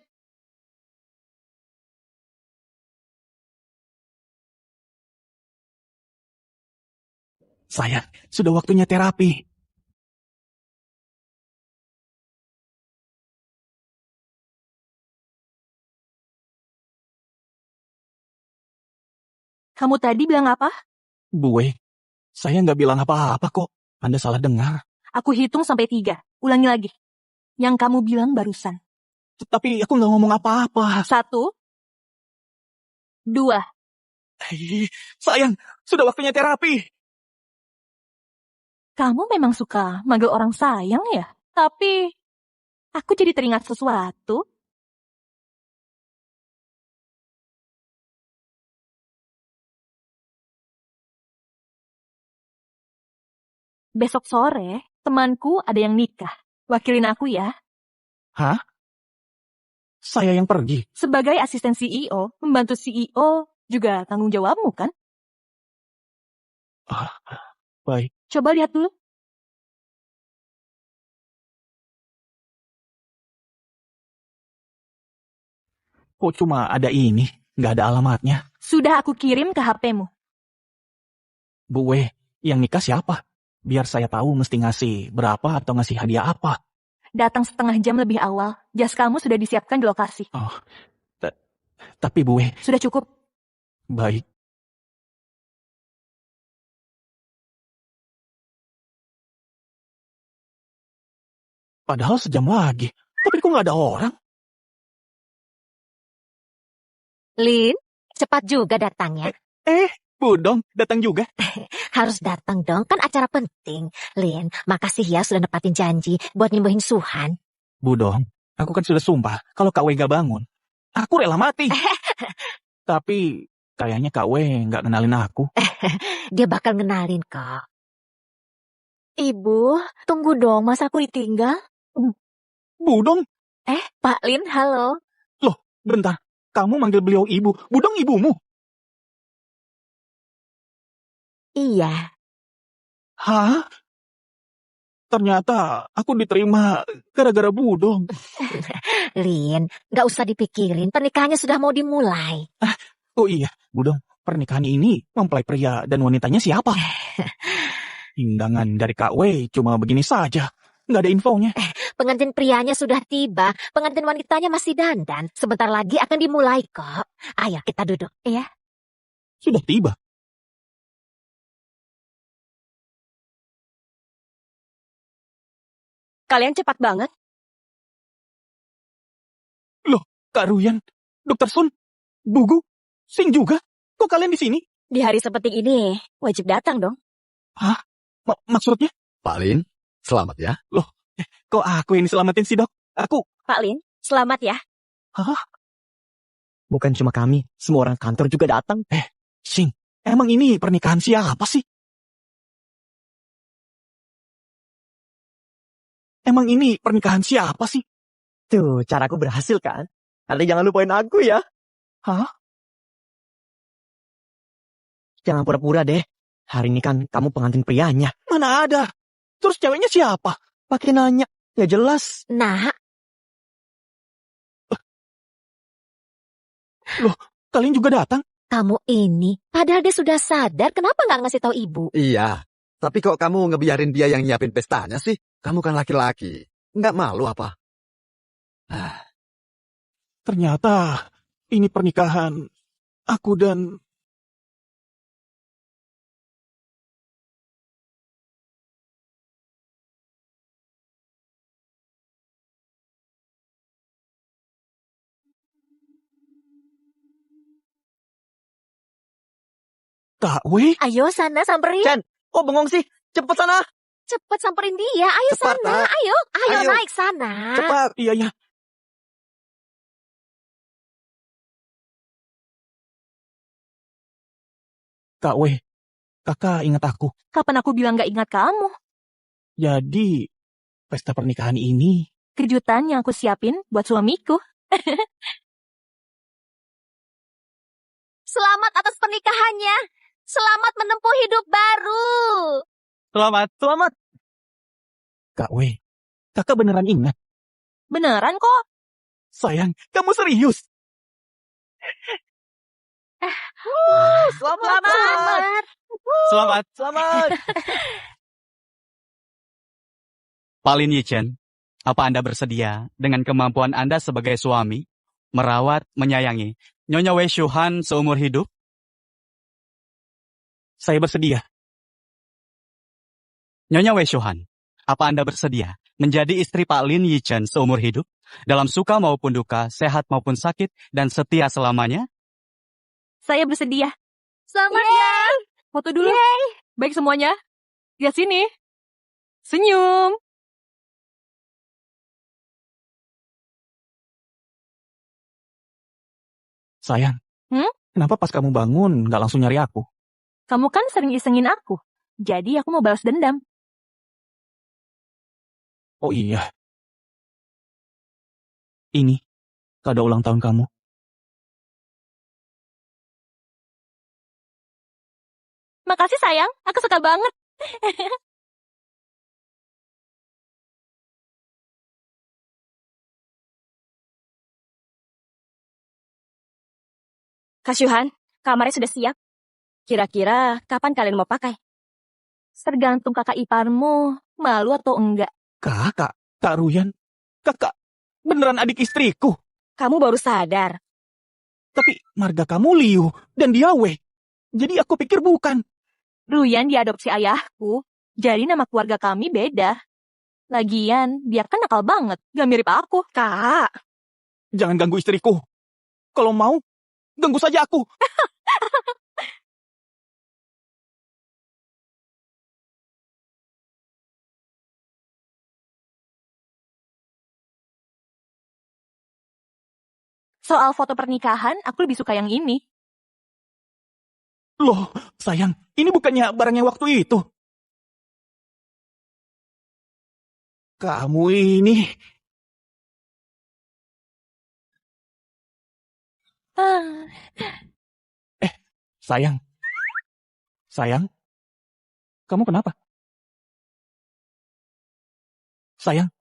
Sayang, sudah waktunya terapi. Kamu tadi bilang apa? Buwe, saya nggak bilang apa-apa kok. Anda salah dengar. Aku hitung sampai 3. Ulangi lagi. Yang kamu bilang barusan. Tapi aku nggak ngomong apa-apa. 1, 2. Hei, sayang, sudah waktunya terapi. Kamu memang suka manggil orang sayang ya? Tapi aku jadi teringat sesuatu. Besok sore, temanku ada yang nikah. Wakilin aku ya. Hah? Saya yang pergi? Sebagai asisten CEO, membantu CEO juga tanggung jawabmu kan? Baik. Coba lihat dulu. Kok cuma ada ini? Nggak ada alamatnya. Sudah aku kirim ke HP-mu. Bu Wei, yang nikah siapa? Biar saya tahu mesti ngasih berapa atau ngasih hadiah apa. Datang setengah jam lebih awal. Jas kamu sudah disiapkan di lokasi. Oh, tapi Bu Wei, Sudah cukup. baik. Padahal sejam lagi. Tapi kok nggak ada orang? Lin, cepat juga datangnya. Budong, datang juga. Harus datang dong, kan acara penting. Lin, makasih ya sudah nepatin janji buat nyembuhin Suhan. Budong, aku kan sudah sumpah kalau Kak Wei nggak bangun, aku rela mati. Tapi kayaknya Kak Wei nggak kenalin aku. Dia bakal ngenalin kok. Ibu, tunggu dong, masa aku ditinggal? Budong, Pak Lin, halo. bentar. Kamu manggil beliau ibu. Budong ibumu. Iya, Hah? Ternyata aku diterima gara-gara Budong. Lin, gak usah dipikirin, pernikahannya sudah mau dimulai. Oh iya, Budong, pernikahan ini mempelai pria dan wanitanya siapa? Undangan dari Kak Wei cuma begini saja. Nggak ada infonya. Pengantin prianya sudah tiba, pengantin wanitanya masih dandan. Sebentar lagi akan dimulai kok. Ayo kita duduk. Ya. Sudah tiba. Kalian cepat banget. Kak Ruyan, Dokter Sun, Bugu, Sing juga. Kok kalian di sini? Di hari seperti ini, wajib datang dong. Maksudnya? Pak Lin, selamat ya. Kok aku yang diselamatin sih, Dok? Aku. Pak Lin, selamat ya. Hah? Bukan cuma kami, semua orang kantor juga datang. Sing, emang ini pernikahan siapa sih? Emang ini pernikahan siapa sih? Tuh, caraku berhasil kan? Nanti jangan lupain aku ya. Hah? Jangan pura-pura deh. Hari ini kan kamu pengantin prianya. Mana ada? Terus ceweknya siapa? Pakai nanya, ya jelas. Nah, Kalian juga datang? kamu ini, padahal dia sudah sadar, kenapa nggak ngasih tahu ibu? Iya, tapi kok kamu ngebiarin dia yang nyiapin pestanya sih? Kamu kan laki-laki. Nggak malu apa? Ternyata ini pernikahan aku dan... Kak Wei? Ayo sana samperin. Chen, kok bengong sih? Cepet sana. Cepet samperin dia. Ayo Cepat, sana. Nak. Ayo Ayo. naik sana. Cepat. Iya, ya. Kak Wei, kakak ingat aku. Kapan aku bilang gak ingat kamu? Jadi, pesta pernikahan ini... Kejutan yang aku siapin buat suamiku. Selamat atas pernikahannya. Selamat menempuh hidup baru. Selamat. Kak Wei, kakak beneran ingat? Beneran kok. Sayang, kamu serius? Selamat. Selamat. Pak Lin Yichen, apa Anda bersedia dengan kemampuan Anda sebagai suami merawat, menyayangi Nyonya Wei Shuhan seumur hidup? Saya bersedia. Nyonya Wei Shuhan, apa Anda bersedia menjadi istri Pak Lin Yichen seumur hidup, dalam suka maupun duka, sehat maupun sakit, dan setia selamanya? Saya bersedia. Selamat ya. Foto dulu. Baik semuanya. Lihat sini. Senyum. Sayang, kenapa pas kamu bangun nggak langsung nyari aku? Kamu kan sering isengin aku. Jadi aku mau balas dendam. Oh iya. Ini kado ulang tahun kamu. Makasih sayang, aku suka banget. Kak Syuhan, kamarnya sudah siap. Kira-kira kapan kalian mau pakai? Tergantung kakak iparmu, malu atau enggak. Kakak, Kak Ruyan. Kakak, beneran adik istriku. Kamu baru sadar. Tapi marga kamu Liu dan dia Wei. Jadi aku pikir bukan. Ruyan diadopsi ayahku, jadi nama keluarga kami beda. Lagian, dia kan nakal banget, gak mirip aku. Kak, Jangan ganggu istriku. Kalau mau, ganggu saja aku. Soal foto pernikahan, aku lebih suka yang ini. Loh, sayang, ini bukannya barang yang waktu itu. Kamu ini... Sayang. Sayang, kamu kenapa? Sayang,